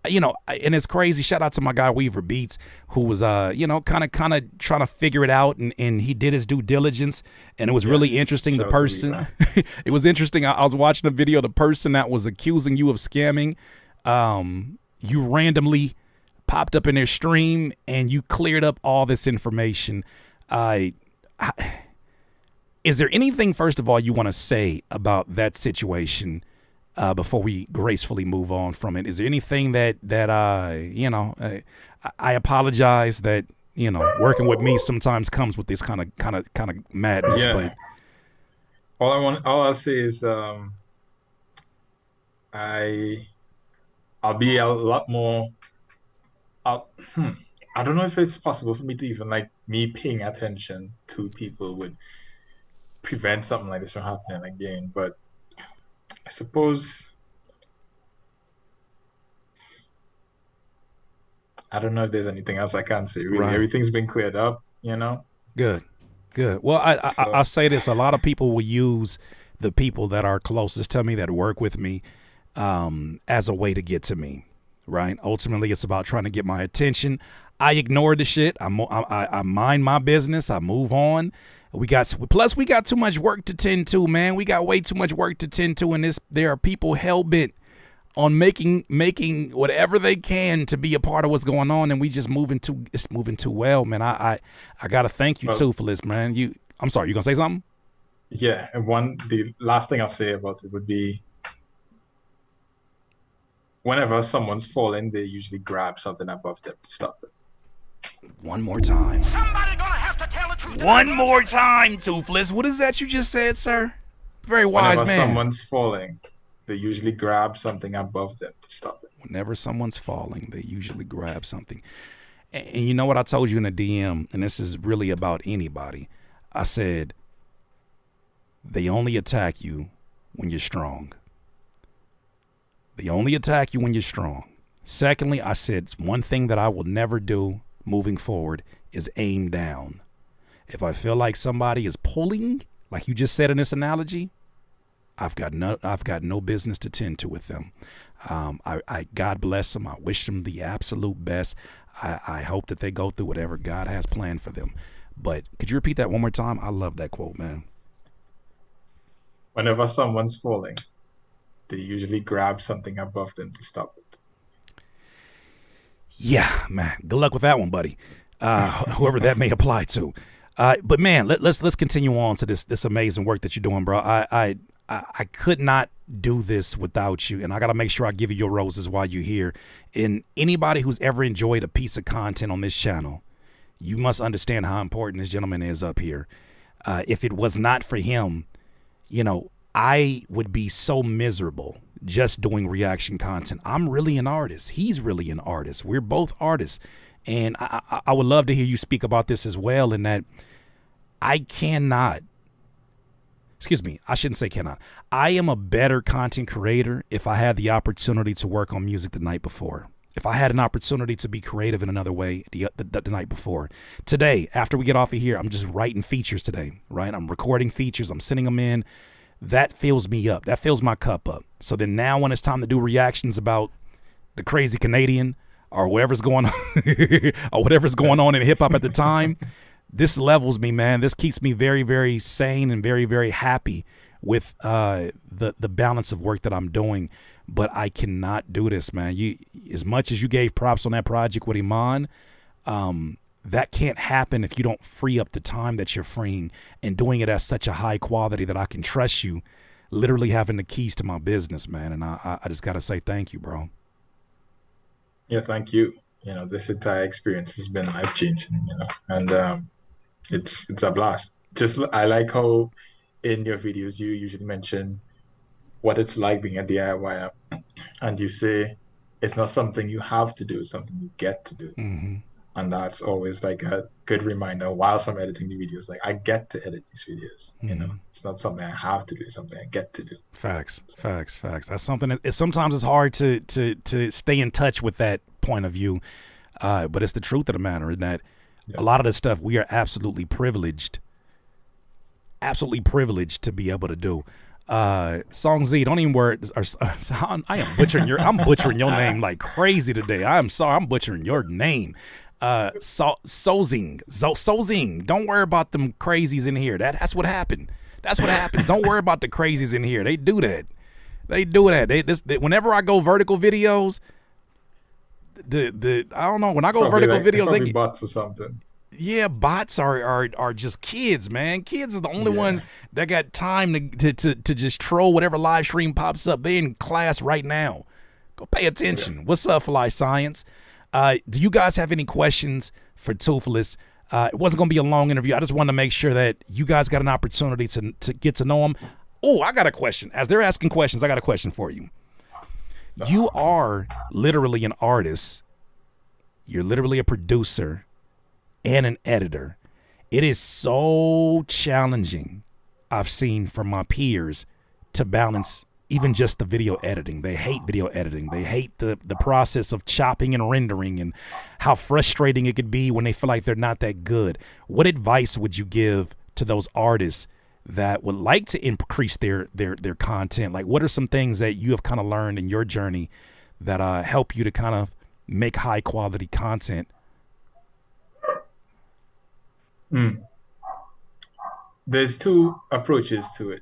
Speaker 1: and it's crazy. Shout out to my guy Weaver Beats, who was kind of trying to figure it out, and he did his due diligence, and it was really interesting. The person, it was interesting. I was watching a video. The person that was accusing you of scamming, you randomly popped up in their stream, and you cleared up all this information. Is there anything, first of all, you want to say about that situation before we gracefully move on from it? Is there anything that I apologize that, working with me sometimes comes with this kind of madness.
Speaker 2: Yeah.
Speaker 1: But
Speaker 2: All I'll say is I'll be a lot more. I don't know if it's possible for me to even like me paying attention to people would prevent something like this from happening again. But I suppose I don't know if there's anything else I can say. Really,
Speaker 1: Right.
Speaker 2: Everything's been cleared up.
Speaker 1: Good. Well, I'll say this: a lot of people will use the people that are closest to me, that work with me, as a way to get to me. Right. Ultimately, it's about trying to get my attention. I ignore the shit. I mind my business. I move on. We got too much work to tend to, man. We got way too much work to tend to, and there are people hell bent on making whatever they can to be a part of what's going on, and we just moving too well, man. I gotta thank you, Toothless, man. I'm sorry, you gonna say something?
Speaker 2: Yeah, and the last thing I'll say about it would be, whenever someone's falling, they usually grab something above them to stop it.
Speaker 1: One more time.
Speaker 4: Somebody gonna have to tell the truth.
Speaker 1: One more time, Toothless. What is that you just said, sir? Very wise
Speaker 2: Whenever
Speaker 1: man.
Speaker 2: someone's falling, they usually grab something above them to stop it.
Speaker 1: Whenever someone's falling, they usually grab something. And you know what I told you in the DM, and this is really about anybody. I said, they only attack you when you're strong. They only attack you when you're strong. Secondly, I said, one thing that I will never do moving forward is aim down. If I feel like somebody is pulling, like you just said in this analogy, I've got no business to tend to with them. I God bless them. I wish them the absolute best. I hope that they go through whatever God has planned for them. But could you repeat that one more time? I love that quote, man.
Speaker 2: Whenever someone's falling, they usually grab something above them to stop it.
Speaker 1: Yeah, man. Good luck with that one, buddy. Whoever that may apply to. But man, let's continue on to this amazing work that you're doing, bro. I could not do this without you, and I got to make sure I give you your roses while you're here. And anybody who's ever enjoyed a piece of content on this channel, you must understand how important this gentleman is up here. If it was not for him, I would be so miserable just doing reaction content. I'm really an artist. He's really an artist. We're both artists. And I would love to hear you speak about this as well, in that I shouldn't say cannot. I am a better content creator if I had the opportunity to work on music the night before. If I had an opportunity to be creative in another way the night before. Today, after we get off of here, I'm just writing features today, right? I'm recording features. I'm sending them in. That fills me up. That fills my cup up. So then now when it's time to do reactions about the crazy Canadian or whatever's going on or whatever's going on in hip hop at the time, this levels me, man. This keeps me very, very sane and very, very happy with the balance of work that I'm doing. But I cannot do this, man. As much as you gave props on that project with Iman, that can't happen if you don't free up the time that you're freeing and doing it at such a high quality that I can trust you, literally having the keys to my business, man. And I just got to say thank you, bro.
Speaker 2: Yeah, thank you. This entire experience has been life-changing, and it's a blast. I like how in your videos you usually mention what it's like being a DIYer, and you say it's not something you have to do, it's something you get to do.
Speaker 1: Mm-hmm.
Speaker 2: And that's always like a good reminder whilst I'm editing the videos. Like, I get to edit these videos.
Speaker 1: Mm-hmm.
Speaker 2: It's not something I have to do, it's something I get to do.
Speaker 1: Facts. That's something that sometimes it's hard to stay in touch with that point of view. But it's the truth of the matter, in that a lot of this stuff we are absolutely privileged to be able to do. Song Z, don't even worry. I am butchering I'm butchering your name like crazy today. I'm sorry, I'm butchering your name. Sozing. Don't worry about them crazies in here. That's what happened. That's what happens. Don't worry about the crazies in here. They do that. Whenever I go vertical videos, I don't know, when I go vertical videos,
Speaker 2: probably bots or something.
Speaker 1: Yeah, bots are just kids, man. Kids are the only ones that got time to just troll whatever live stream pops up. They in class right now. Go pay attention. What's up, Fly Science? Do you guys have any questions for Toothless? It wasn't going to be a long interview. I just wanted to make sure that you guys got an opportunity to get to know him. Oh, I got a question. As they're asking questions, I got a question for you. You are literally an artist. You're literally a producer and an editor. It is so challenging, I've seen from my peers, to balance even just the video editing. They hate video editing. They hate the process of chopping and rendering and how frustrating it could be when they feel like they're not that good. What advice would you give to those artists that would like to increase their content? Like, what are some things that you have kind of learned in your journey that help you to kind of make high quality content?
Speaker 2: There's two approaches to it.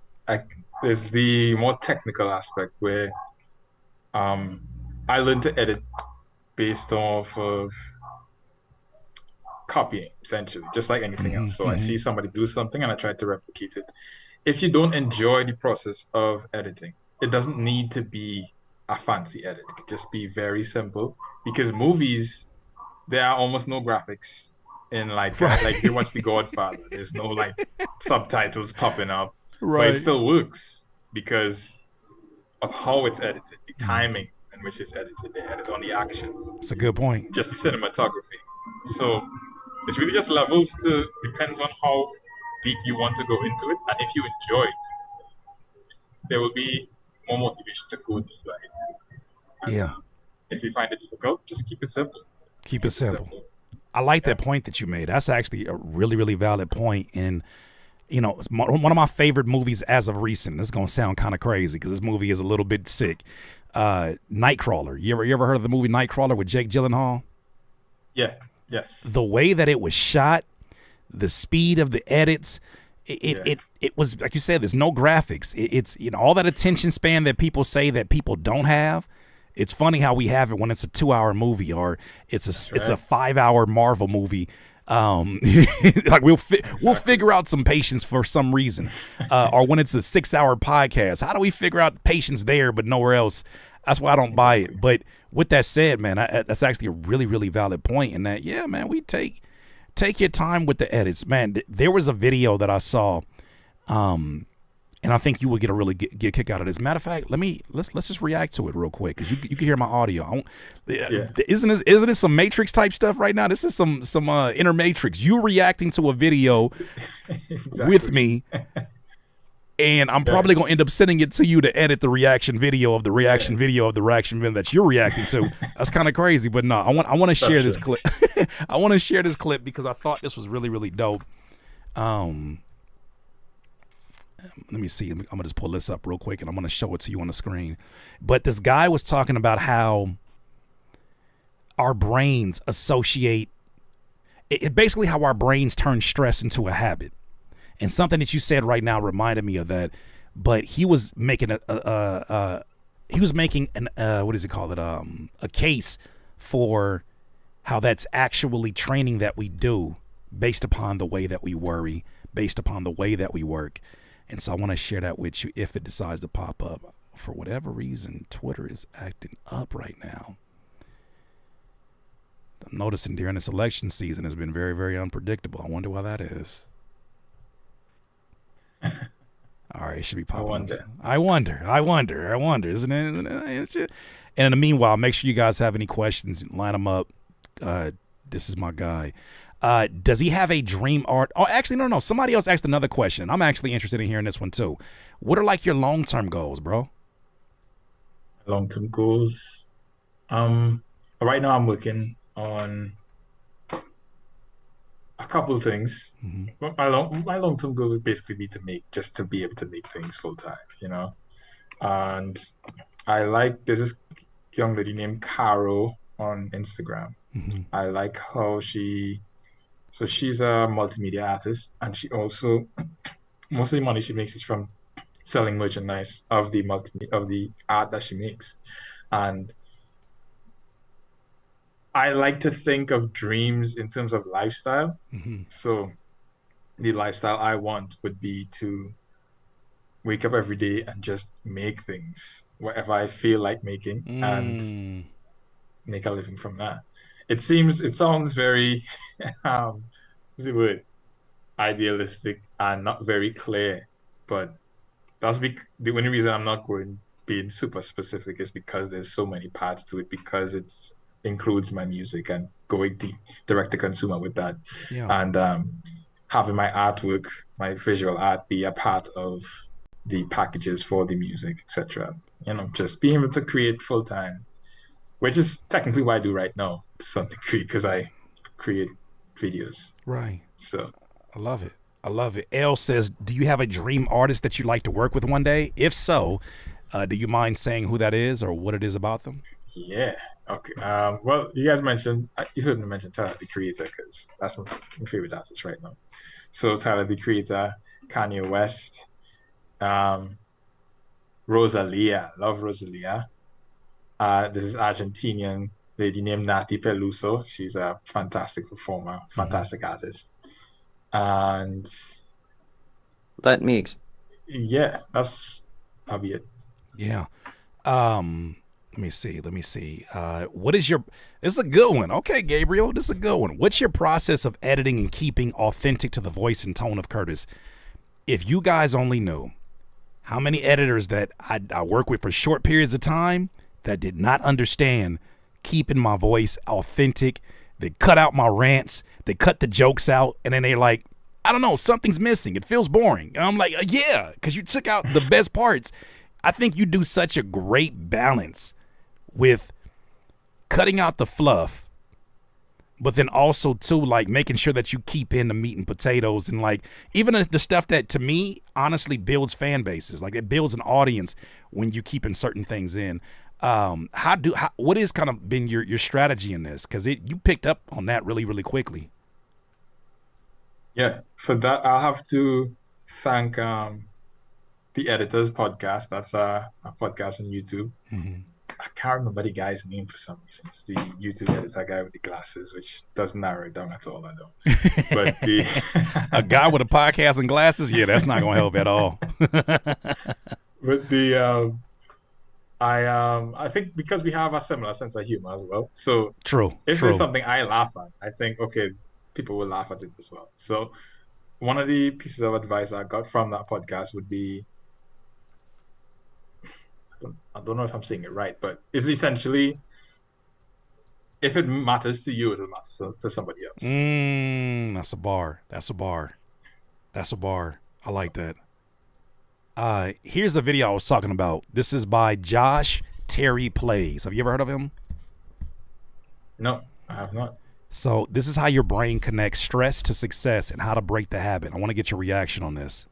Speaker 2: There's the more technical aspect where I learned to edit based off of copying, essentially, just like anything else. So I see somebody do something and I try to replicate it. If you don't enjoy the process of editing, it doesn't need to be a fancy edit. It could just be very simple, because movies, there are almost no graphics in like you watch The Godfather. There's no like subtitles popping up, but it still works because of how it's edited, the timing in which it's edited. They edit on the action.
Speaker 1: That's a good point.
Speaker 2: Just the cinematography. So it's really just levels depends on how deep you want to go into it, and if you enjoy it, there will be more motivation to go deeper into it. And,
Speaker 1: Yeah.
Speaker 2: If you find it difficult, just keep it simple.
Speaker 1: Keep it simple. I like that point that you made. That's actually a really, really valid point. And, you know, it's one of my favorite movies as of recent. This is going to sound kind of crazy because this movie is a little bit sick. Nightcrawler. You ever heard of the movie Nightcrawler with Jake Gyllenhaal?
Speaker 2: Yeah. Yes.
Speaker 1: The way that it was shot, the speed of the edits, it was, like you said, there's no graphics. It's, you know, all that attention span that people say that people don't have. It's funny how we have it when it's a 2-hour movie or it's a 5-hour Marvel movie. Like we'll figure out some patience for some reason, or when it's a 6-hour podcast, how do we figure out patience there but nowhere else? That's why I don't buy it. But with that said, man, that's actually a really, really valid point. In that, yeah, man, we take your time with the edits, man. There was a video that I saw, and I think you would get a really get a kick out of this. Matter of fact, let's just react to it real quick because you can hear my audio. Isn't this some Matrix type stuff right now? This is some inner Matrix. You reacting to a video with me, and I'm probably gonna end up sending it to you to edit the reaction video of the reaction video of the reaction video that you're reacting to. That's kind of crazy, but no, I want to share this clip. I want to share this clip because I thought this was really, really dope. Let me see. I'm gonna just pull this up real quick, and I'm gonna show it to you on the screen. But this guy was talking about how our brains associate it basically how our brains turn stress into a habit. And something that you said right now reminded me of that. But he was making what is it called? A case for how that's actually training that we do based upon the way that we worry, based upon the way that we work. And so I want to share that with you if it decides to pop up. For whatever reason, Twitter is acting up right now. I'm noticing during this election season has been very, very unpredictable. I wonder why that is. All right, it should be popping up. I wonder. Isn't it? And in the meanwhile, make sure you guys have any questions. Line them up. This is my guy. Does he have a dream art? Oh, actually, no. Somebody else asked another question. I'm actually interested in hearing this one too. What are like your long-term goals, bro?
Speaker 2: Long-term goals. Right now I'm working on a couple of things. Mm-hmm. My long-term goal would basically be to be able to make things full-time, you know. And there's this young lady named Caro on Instagram. Mm-hmm. I like how she's a multimedia artist, and she also, most of the money she makes is from selling merchandise of the art that she makes. And I like to think of dreams in terms of lifestyle.
Speaker 1: Mm-hmm.
Speaker 2: So the lifestyle I want would be to wake up every day and just make things, whatever I feel like making, and
Speaker 1: Mm,
Speaker 2: make a living from that. It sounds very, what's the word, idealistic and not very clear, but the only reason I'm not going being super specific is because there's so many parts to it because it's includes my music and going direct to consumer with that,
Speaker 1: yeah.
Speaker 2: and having my artwork, my visual art be a part of the packages for the music, etc. Just being able to create full time, which is technically what I do right now to some degree because I create videos.
Speaker 1: Right.
Speaker 2: So
Speaker 1: I love it. I love it. L says, do you have a dream artist that you'd like to work with one day? If so, do you mind saying who that is or what it is about them?
Speaker 2: yeah, okay. Well, you guys mentioned you heard me mention Tyler the Creator because that's my favorite artist right now. So Tyler the Creator, Kanye West, um, Rosalia, love Rosalia. This is Argentinian lady named Nati Peluso. She's a fantastic performer, fantastic artist. And
Speaker 5: Let me
Speaker 2: yeah, that'll be it.
Speaker 1: Yeah. Let me see. What is your, this is a good one. Okay, Gabriel, this is a good one. What's your process of editing and keeping authentic to the voice and tone of Curtis? If you guys only knew how many editors that I work with for short periods of time that did not understand keeping my voice authentic. They cut out my rants. They cut the jokes out. And then they're like, I don't know, something's missing. It feels boring. And I'm like, yeah, because you took out the best parts. I think you do such a great balance with cutting out the fluff, but then also too, like making sure that you keep in the meat and potatoes and like even the stuff that to me honestly builds fan bases. Like it builds an audience when you keeping certain things in. What is kind of been your strategy in this? Because you picked up on that really, really quickly.
Speaker 2: Yeah, for that I'll have to thank the Editors Podcast. That's a podcast on YouTube.
Speaker 1: Mm-hmm.
Speaker 2: I can't remember the guy's name for some reason. It's the YouTube editor guy with the glasses, which doesn't narrow it down at all, I know. But
Speaker 1: a guy with a podcast and glasses, yeah, that's not gonna help at all.
Speaker 2: But I think because we have a similar sense of humor as well. So
Speaker 1: True.
Speaker 2: if it's something I laugh at, I think okay, people will laugh at it as well. So one of the pieces of advice I got from that podcast would be, I don't know if I'm saying it right, but it's essentially, if it matters to you, it'll matter to somebody else.
Speaker 1: That's a bar. I like that. Here's a video I was talking about. This is by Josh Terry Plays. Have you ever heard of him?
Speaker 2: No, I have not.
Speaker 1: So this is how your brain connects stress to success and how to break the habit. I want to get your reaction on this.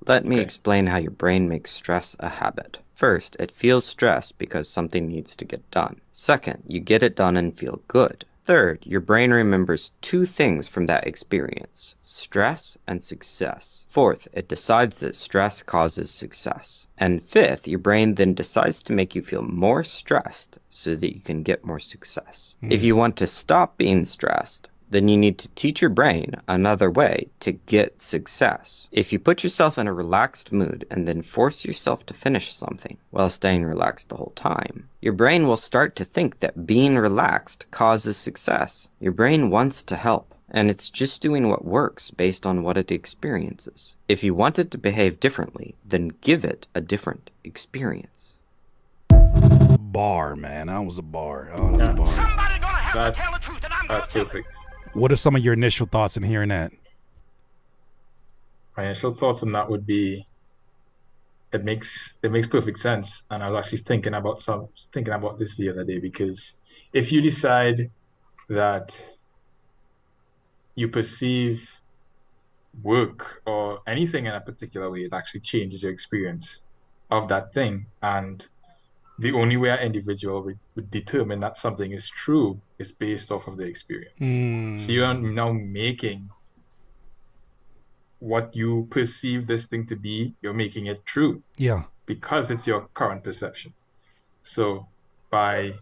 Speaker 5: Let me explain how your brain makes stress a habit. First, it feels stress because something needs to get done. Second, you get it done and feel good. Third, your brain remembers two things from that experience: stress and success. Fourth, it decides that stress causes success. And fifth, your brain then decides to make you feel more stressed so that you can get more success. If you want to stop being stressed, then you need to teach your brain another way to get success. If you put yourself in a relaxed mood and then force yourself to finish something while staying relaxed the whole time, your brain will start to think that being relaxed causes success. Your brain wants to help, and it's just doing what works based on what it experiences. If you want it to behave differently, then give it a different experience.
Speaker 1: Bar, man. That was a bar. Oh, that's a bar.
Speaker 4: Somebody gonna have to tell the truth, and I'm gonna
Speaker 2: That's
Speaker 4: tell it.
Speaker 2: perfect.
Speaker 1: What are some of your initial thoughts in hearing that?
Speaker 2: My initial thoughts on that would be, it makes perfect sense. And I was actually thinking about this the other day, because if you decide that you perceive work or anything in a particular way, it actually changes your experience of that thing. And the only way an individual would determine that something is true is based off of the experience. So you're now making what you perceive this thing to be, you're making it true.
Speaker 1: Yeah.
Speaker 2: Because it's your current perception. So by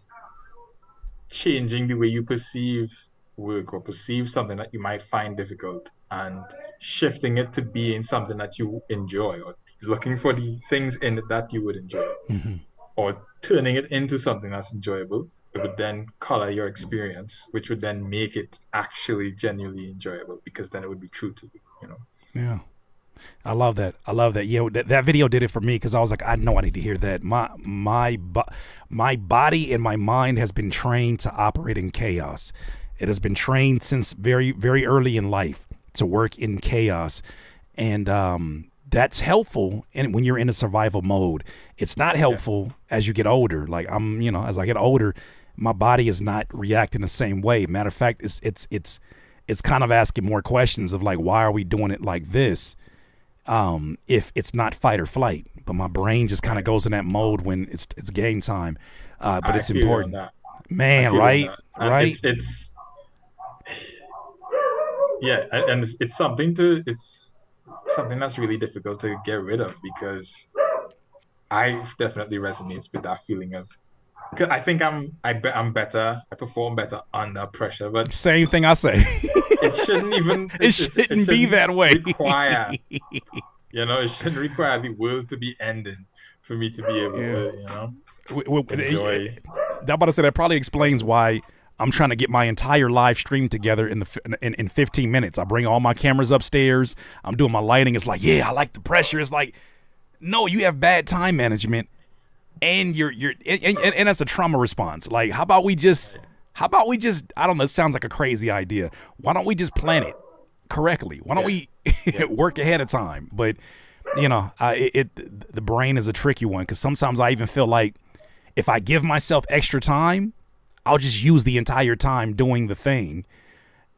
Speaker 2: changing the way you perceive work or perceive something that you might find difficult and shifting it to being something that you enjoy or looking for the things in it that you would enjoy or turning it into something that's enjoyable. It would then color your experience, which would then make it actually genuinely enjoyable because then it would be true to you, you know?
Speaker 1: Yeah. I love that. I love that. Yeah, that video did it for me because I was like, I know I need to hear that. My body and my mind has been trained to operate in chaos. It has been trained since very, very early in life to work in chaos, and that's helpful. And when you're in a survival mode, it's not helpful as you get older. Like as I get older, my body is not reacting the same way. Matter of fact, it's kind of asking more questions of like, why are we doing it like this? If it's not fight or flight, but my brain just kind of goes in that mode when it's game time. But it's important, man. Right. Right.
Speaker 2: It's and it's something that's really difficult to get rid of because I definitely resonates with that feeling of. Cause I think I'm better. I perform better under pressure, but
Speaker 1: same thing I say.
Speaker 2: It shouldn't even.
Speaker 1: It shouldn't be that way.
Speaker 2: It shouldn't require the world to be ending for me to be able to, enjoy.
Speaker 1: I'm about to say that probably explains why I'm trying to get my entire live stream together in 15 minutes. I bring all my cameras upstairs. I'm doing my lighting. It's like, yeah, I like the pressure. It's like, no, you have bad time management, and and that's a trauma response. Like, how about we just? I don't know. It sounds like a crazy idea. Why don't we just plan it correctly? Why don't we work ahead of time? But the brain is a tricky one because sometimes I even feel like if I give myself extra time, I'll just use the entire time doing the thing.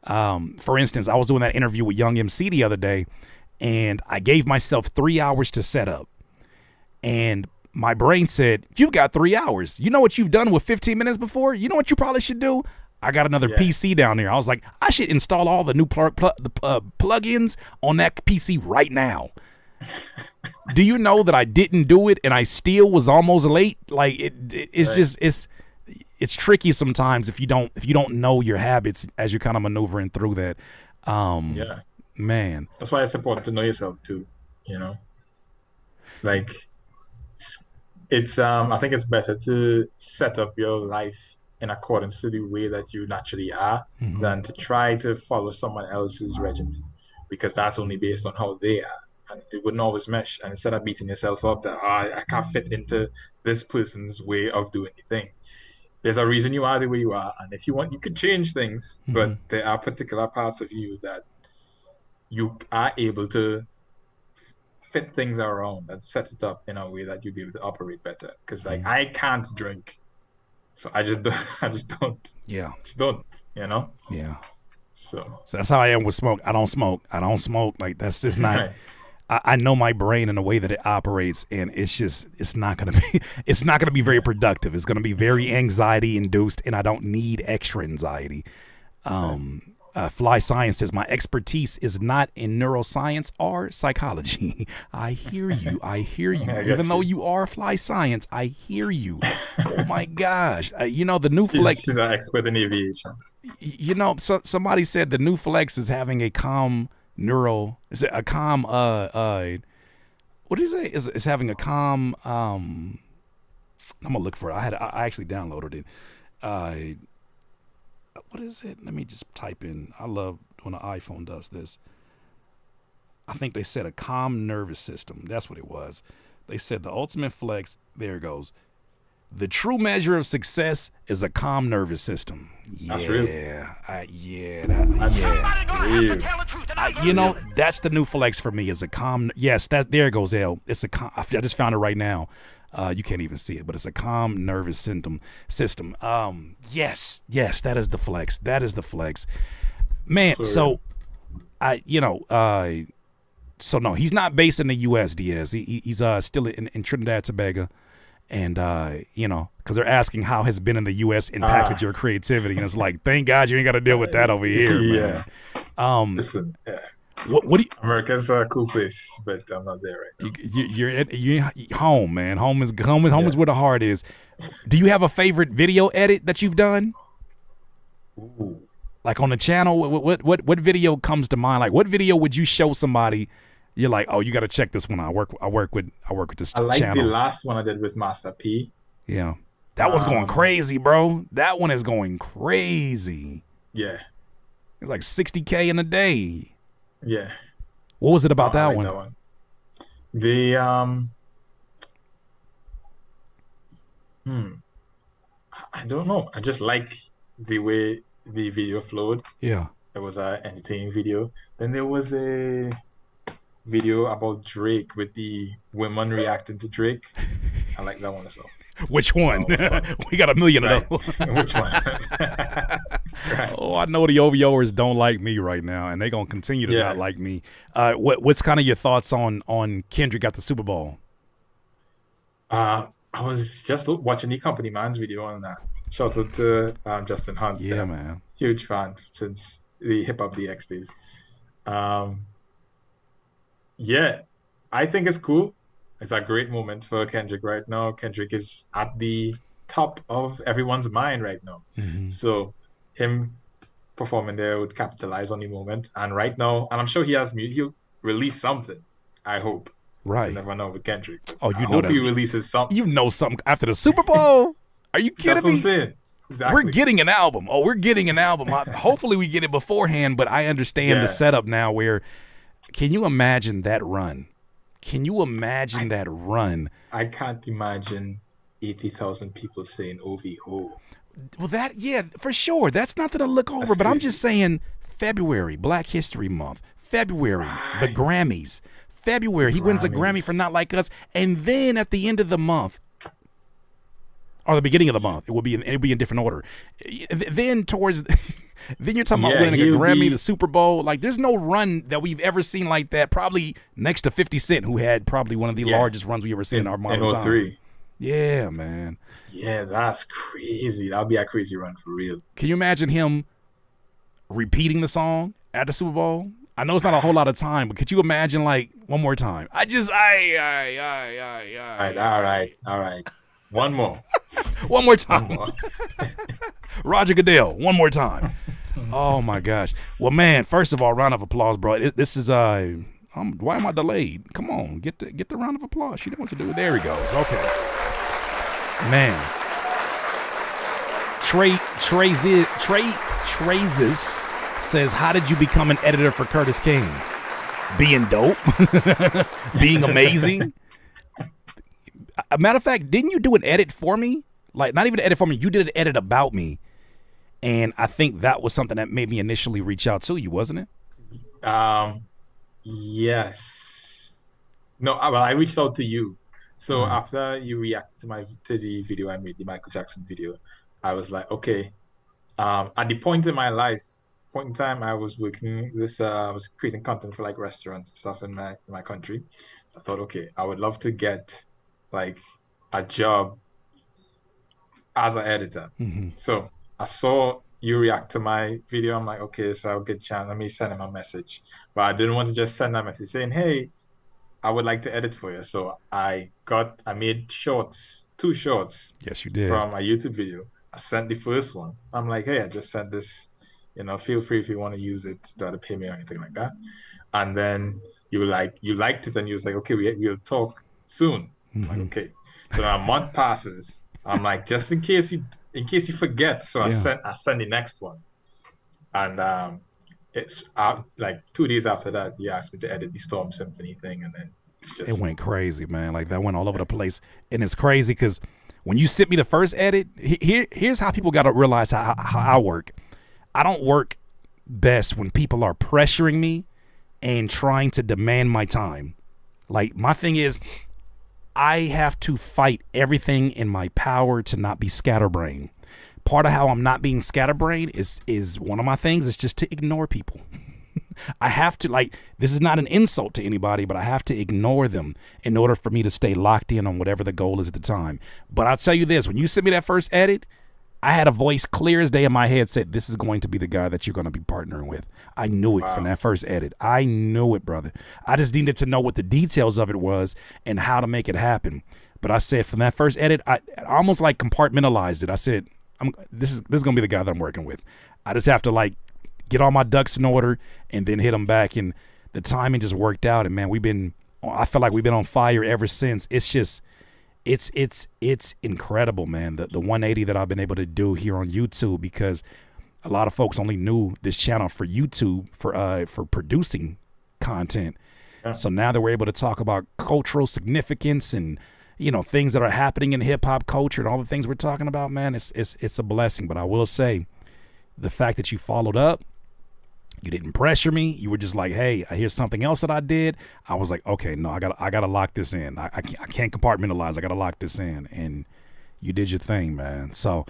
Speaker 1: For instance, I was doing that interview with Young MC the other day, and I gave myself 3 hours to set up. And my brain said, you've got 3 hours. You know what you've done with 15 minutes before? You know what you probably should do? I got another PC down there. I was like, I should install all the new plugins on that PC right now. Do you know that I didn't do it and I still was almost late? Like it's tricky sometimes if you don't know your habits as you're kind of maneuvering through that. Man.
Speaker 2: That's why it's important to know yourself too, Like it's I think it's better to set up your life in accordance to the way that you naturally are than to try to follow someone else's regimen because that's only based on how they are and it wouldn't always mesh. And instead of beating yourself up that I can't fit into this person's way of doing the thing, there's a reason you are the way you are, and if you want you could change things, but there are particular parts of you that you are able to fit things around and set it up in a way that you'll be able to operate better. Because like I can't drink, so I just don't.
Speaker 1: Yeah.
Speaker 2: Just don't.
Speaker 1: Yeah.
Speaker 2: So
Speaker 1: that's how I am with smoke. I don't smoke. Like that's just not. Right. I know my brain and the way that it operates, and it's not gonna be very productive. It's gonna be very anxiety induced, and I don't need extra anxiety. Fly Science says, my expertise is not in neuroscience or psychology. I hear you. Even though you are Fly Science, I hear you. Oh my gosh. The new Flex.
Speaker 2: She's an expert in aviation.
Speaker 1: Somebody said the new Flex is having a calm is it a calm, what did he say? Is having a calm, I'm going to look for it. I actually downloaded it. What is it? Let me just type in. I love when an iPhone does this. I think they said a calm nervous system. That's what it was. They said the ultimate flex. There it goes. The true measure of success is a calm nervous system. Yeah. That's real. That's the new flex for me. Is a calm. Yes, there it goes. L. It's a calm. I just found it right now. You can't even see it, but it's a calm nervous system. Yes, that is the flex. Man, so no, he's not based in the U.S. Diaz. He's still in Trinidad, Tobago, and because they're asking how has been in the U.S. impacted your creativity, and it's like, thank God you ain't got to deal with that over here, man.
Speaker 2: Listen,
Speaker 1: What do you?
Speaker 2: America's a cool place, but I'm not there right now.
Speaker 1: You're home, man. Home is where the heart is. Do you have a favorite video edit that you've done?
Speaker 2: Ooh.
Speaker 1: Like on the channel, what video comes to mind? Like what video would you show somebody? You're like, oh, you got to check this one. I work with this
Speaker 2: I like
Speaker 1: channel.
Speaker 2: the last one I did with Master P.
Speaker 1: Yeah, that was going crazy, bro. That one is going crazy.
Speaker 2: Yeah.
Speaker 1: It's like 60K in a day.
Speaker 2: Yeah.
Speaker 1: What was it about
Speaker 2: I
Speaker 1: that
Speaker 2: like
Speaker 1: one?
Speaker 2: that one. The I don't know. I just like the way the video flowed.
Speaker 1: Yeah.
Speaker 2: It was an entertaining video. Then there was a video about Drake with the women reacting to Drake. I like that one as well.
Speaker 1: Which one? We got a million of those.
Speaker 2: Which one? Right.
Speaker 1: Oh, I know the OVOers don't like me right now, and they're gonna continue to not like me. What's kind of your thoughts on Kendrick at the Super Bowl?
Speaker 2: I was just watching the Company Man's video on that. Shout out to Justin Hunt.
Speaker 1: Yeah, man.
Speaker 2: Huge fan since the Hip Hop DX days. Yeah, I think it's cool. It's a great moment for Kendrick right now. Kendrick is at the top of everyone's mind right now.
Speaker 1: Mm-hmm.
Speaker 2: So him performing there would capitalize on the moment. And right now, and I'm sure he'll release something. I hope.
Speaker 1: Right.
Speaker 2: You never know with Kendrick.
Speaker 1: Oh, you
Speaker 2: I
Speaker 1: know
Speaker 2: hope
Speaker 1: that
Speaker 2: he releases something.
Speaker 1: You know something after the Super Bowl? Are you kidding
Speaker 2: That's what
Speaker 1: me?
Speaker 2: I'm saying. Exactly.
Speaker 1: We're getting an album. Oh, we're getting an album. Hopefully we get it beforehand, but I understand the setup now where can you imagine that run? Can you imagine that run?
Speaker 2: I can't imagine 80,000 people saying OVO.
Speaker 1: Well, for sure. That's nothing to look over, but I'm just saying February, Black History Month, February, the Grammys, February, he wins a Grammy for Not Like Us, and then at the end of the month, or the beginning of the month, it'll be in different order. Then towards, then you're talking about winning a Grammy, the Super Bowl. Like, there's no run that we've ever seen like that. Probably next to 50 Cent, who had probably one of the largest runs we ever seen in our modern time.
Speaker 2: 03.
Speaker 1: Yeah, man.
Speaker 2: Yeah, that's crazy. That'll be a crazy run for real.
Speaker 1: Can you imagine him repeating the song at the Super Bowl? I know it's not a whole lot of time, but could you imagine like one more time? All
Speaker 2: right. One more.
Speaker 1: One more time. Roger Goodell, one more time. Oh my gosh. Well, man, first of all, round of applause, bro. This is why am I delayed? Come on, get the round of applause. She didn't want to do it. There he goes. Okay. Man. Trezes says, how did you become an editor for Curtis King? Being dope? Being amazing? A matter of fact, didn't you do an edit for me? Like, not even an edit for me. You did an edit about me. And I think that was something that made me initially reach out to you, wasn't it?
Speaker 2: Yes. No, well, I reached out to you. So after you react to the video I made, the Michael Jackson video, I was like, okay. At the point in time, I was working I was creating content for like restaurants and stuff in my country. So I thought, okay, I would love to get like a job as an editor. Mm-hmm. So I saw you react to my video. I'm like, okay, so I'll get a chance. Let me send him a message. But I didn't want to just send a message saying, hey, I would like to edit for you. So I made two shorts.
Speaker 1: Yes, you did.
Speaker 2: From a YouTube video. I sent the first one. I'm like, hey, I just sent this, feel free if you want to use it, don't have to pay me or anything like that. And then you liked it and you was like, okay, we'll talk soon. Mm-hmm. I'm like, okay. So now a month passes. I'm like, just in case he forgets. So I sent the next one. And it's like 2 days after that, he asked me to edit the Storm Symphony thing, and then
Speaker 1: it went crazy, man. Like that went all over the place, and it's crazy because when you sent me the first edit, here's how people got to realize how I work. I don't work best when people are pressuring me and trying to demand my time. Like, my thing is, I have to fight everything in my power to not be scatterbrained. Part of how I'm not being scatterbrained is one of my things is just to ignore people. I have to, like, this is not an insult to anybody, but I have to ignore them in order for me to stay locked in on whatever the goal is at the time. But I'll tell you this, when you sent me that first edit, I had a voice clear as day in my head said, this is going to be the guy that you're going to be partnering with. I knew it from that first edit. I knew it, brother. I just needed to know what the details of it was and how to make it happen. But I said from that first edit, I almost like compartmentalized it. I said, this is gonna be the guy that I'm working with. I just have to like get all my ducks in order and then hit him back, and the timing just worked out. And man, I feel like we've been on fire ever since. It's just it's incredible, man. The 180 that I've been able to do here on YouTube, because a lot of folks only knew this channel for YouTube for producing content.
Speaker 2: Yeah.
Speaker 1: So now that we're able to talk about cultural significance and, you know, things that are happening in hip hop culture and all the things we're talking about, man, it's a blessing. But I will say, the fact that you followed up, you didn't pressure me. You were just like, hey, here's something else that I did. I was like, okay, no, I gotta lock this in. I can't compartmentalize. I gotta lock this in. And you did your thing, man. So,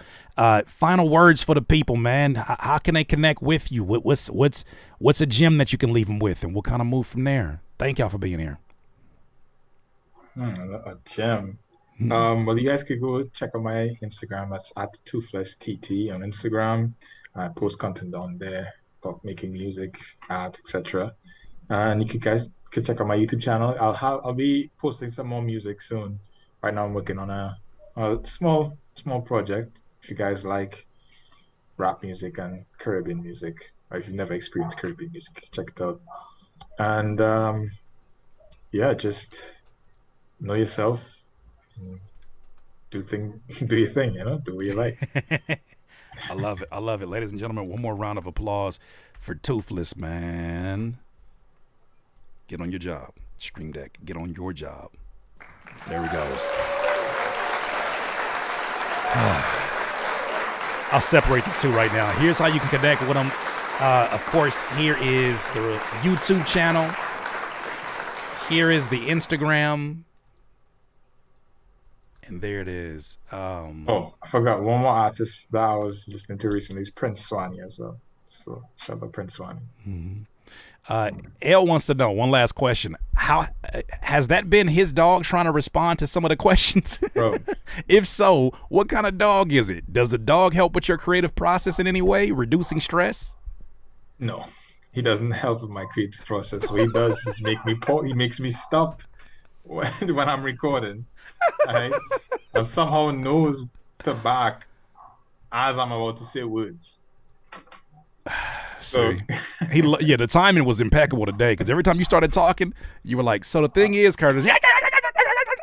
Speaker 1: final words for the people, man. How can they connect with you? What's a gem that you can leave them with, and we'll kind of move from there. Thank y'all for being here.
Speaker 2: A gem. Well, you guys could go check out my Instagram. That's at Toothless TT on Instagram. I post content on there about making music, art, etc. And you guys could check out my YouTube channel. I'll be posting some more music soon. Right now, I'm working on a small project. If you guys like rap music and Caribbean music, or if you've never experienced Caribbean music, check it out. And yeah, just know yourself. Do your thing, you know, do what you like.
Speaker 1: I love it. Ladies and gentlemen, one more round of applause for Toothless, man. Get on your job. Stream Deck, get on your job. There he goes. I'll separate the two right now. Here's how you can connect with them. Of course, here is the YouTube channel. Here is the Instagram. And there it is.
Speaker 2: Oh, I forgot one more artist that I was listening to recently is Prince Swanee as well. So shout out Prince Swanee.
Speaker 1: Mm-hmm. L wants to know, one last question. How has that been his dog trying to respond to some of the questions?
Speaker 2: Bro.
Speaker 1: If so, what kind of dog is it? Does the dog help with your creative process in any way, reducing stress?
Speaker 2: No, he doesn't help with my creative process. What he does is he makes me stop when I'm recording. Right? And somehow knows to back as I'm about to say words.
Speaker 1: So the timing was impeccable today, because every time you started talking, you were like, so the thing is, Curtis,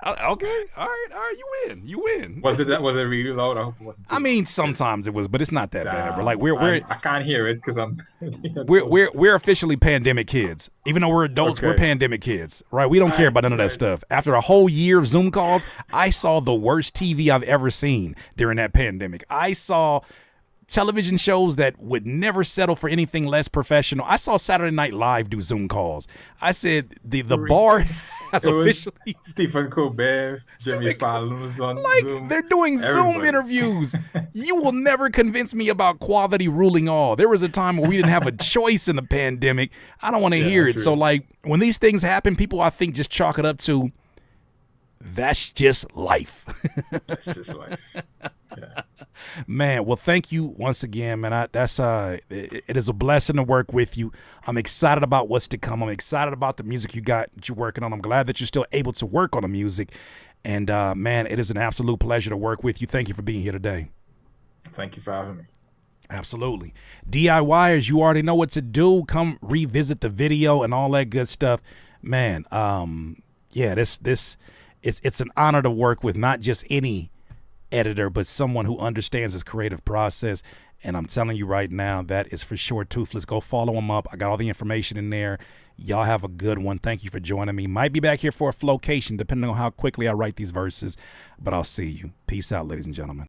Speaker 1: okay, all right, you win.
Speaker 2: Was it really loud? I hope it wasn't.
Speaker 1: I mean, sometimes it was, but it's not that bad. We're like I
Speaker 2: can't hear it because I'm.
Speaker 1: we're officially pandemic kids, even though we're adults.
Speaker 2: Okay.
Speaker 1: We're pandemic kids, right? We don't care about none of that stuff. After a whole year of Zoom calls, I saw the worst TV I've ever seen during that pandemic. I saw television shows that would never settle for anything less professional. I saw Saturday Night Live do Zoom calls. I said the bar has officially.
Speaker 2: Stephen Colbert, Jimmy Fallon was on Zoom.
Speaker 1: They're doing Zoom interviews. You will never convince me about quality ruling all. There was a time where we didn't have a choice in the pandemic. I don't want to hear it. True. So like when these things happen, people I think just chalk it up to that's just life.
Speaker 2: That's just life. Yeah.
Speaker 1: Man, well, thank you once again, man. It is a blessing to work with you. I'm excited about what's to come. I'm excited about the music that you're working on. I'm glad that you're still able to work on the music. And man, it is an absolute pleasure to work with you. Thank you for being here today.
Speaker 2: Thank you for having me.
Speaker 1: Absolutely. DIYers, you already know what to do. Come revisit the video and all that good stuff. Man, yeah, it's an honor to work with not just any editor, but someone who understands his creative process. And I'm telling you right now, that is for sure Toothless. Go follow him up. I got all the information in there. Y'all have a good one. Thank you for joining me. Might be back here for a flocation, depending on how quickly I write these verses, but I'll see you. Peace out, ladies and gentlemen.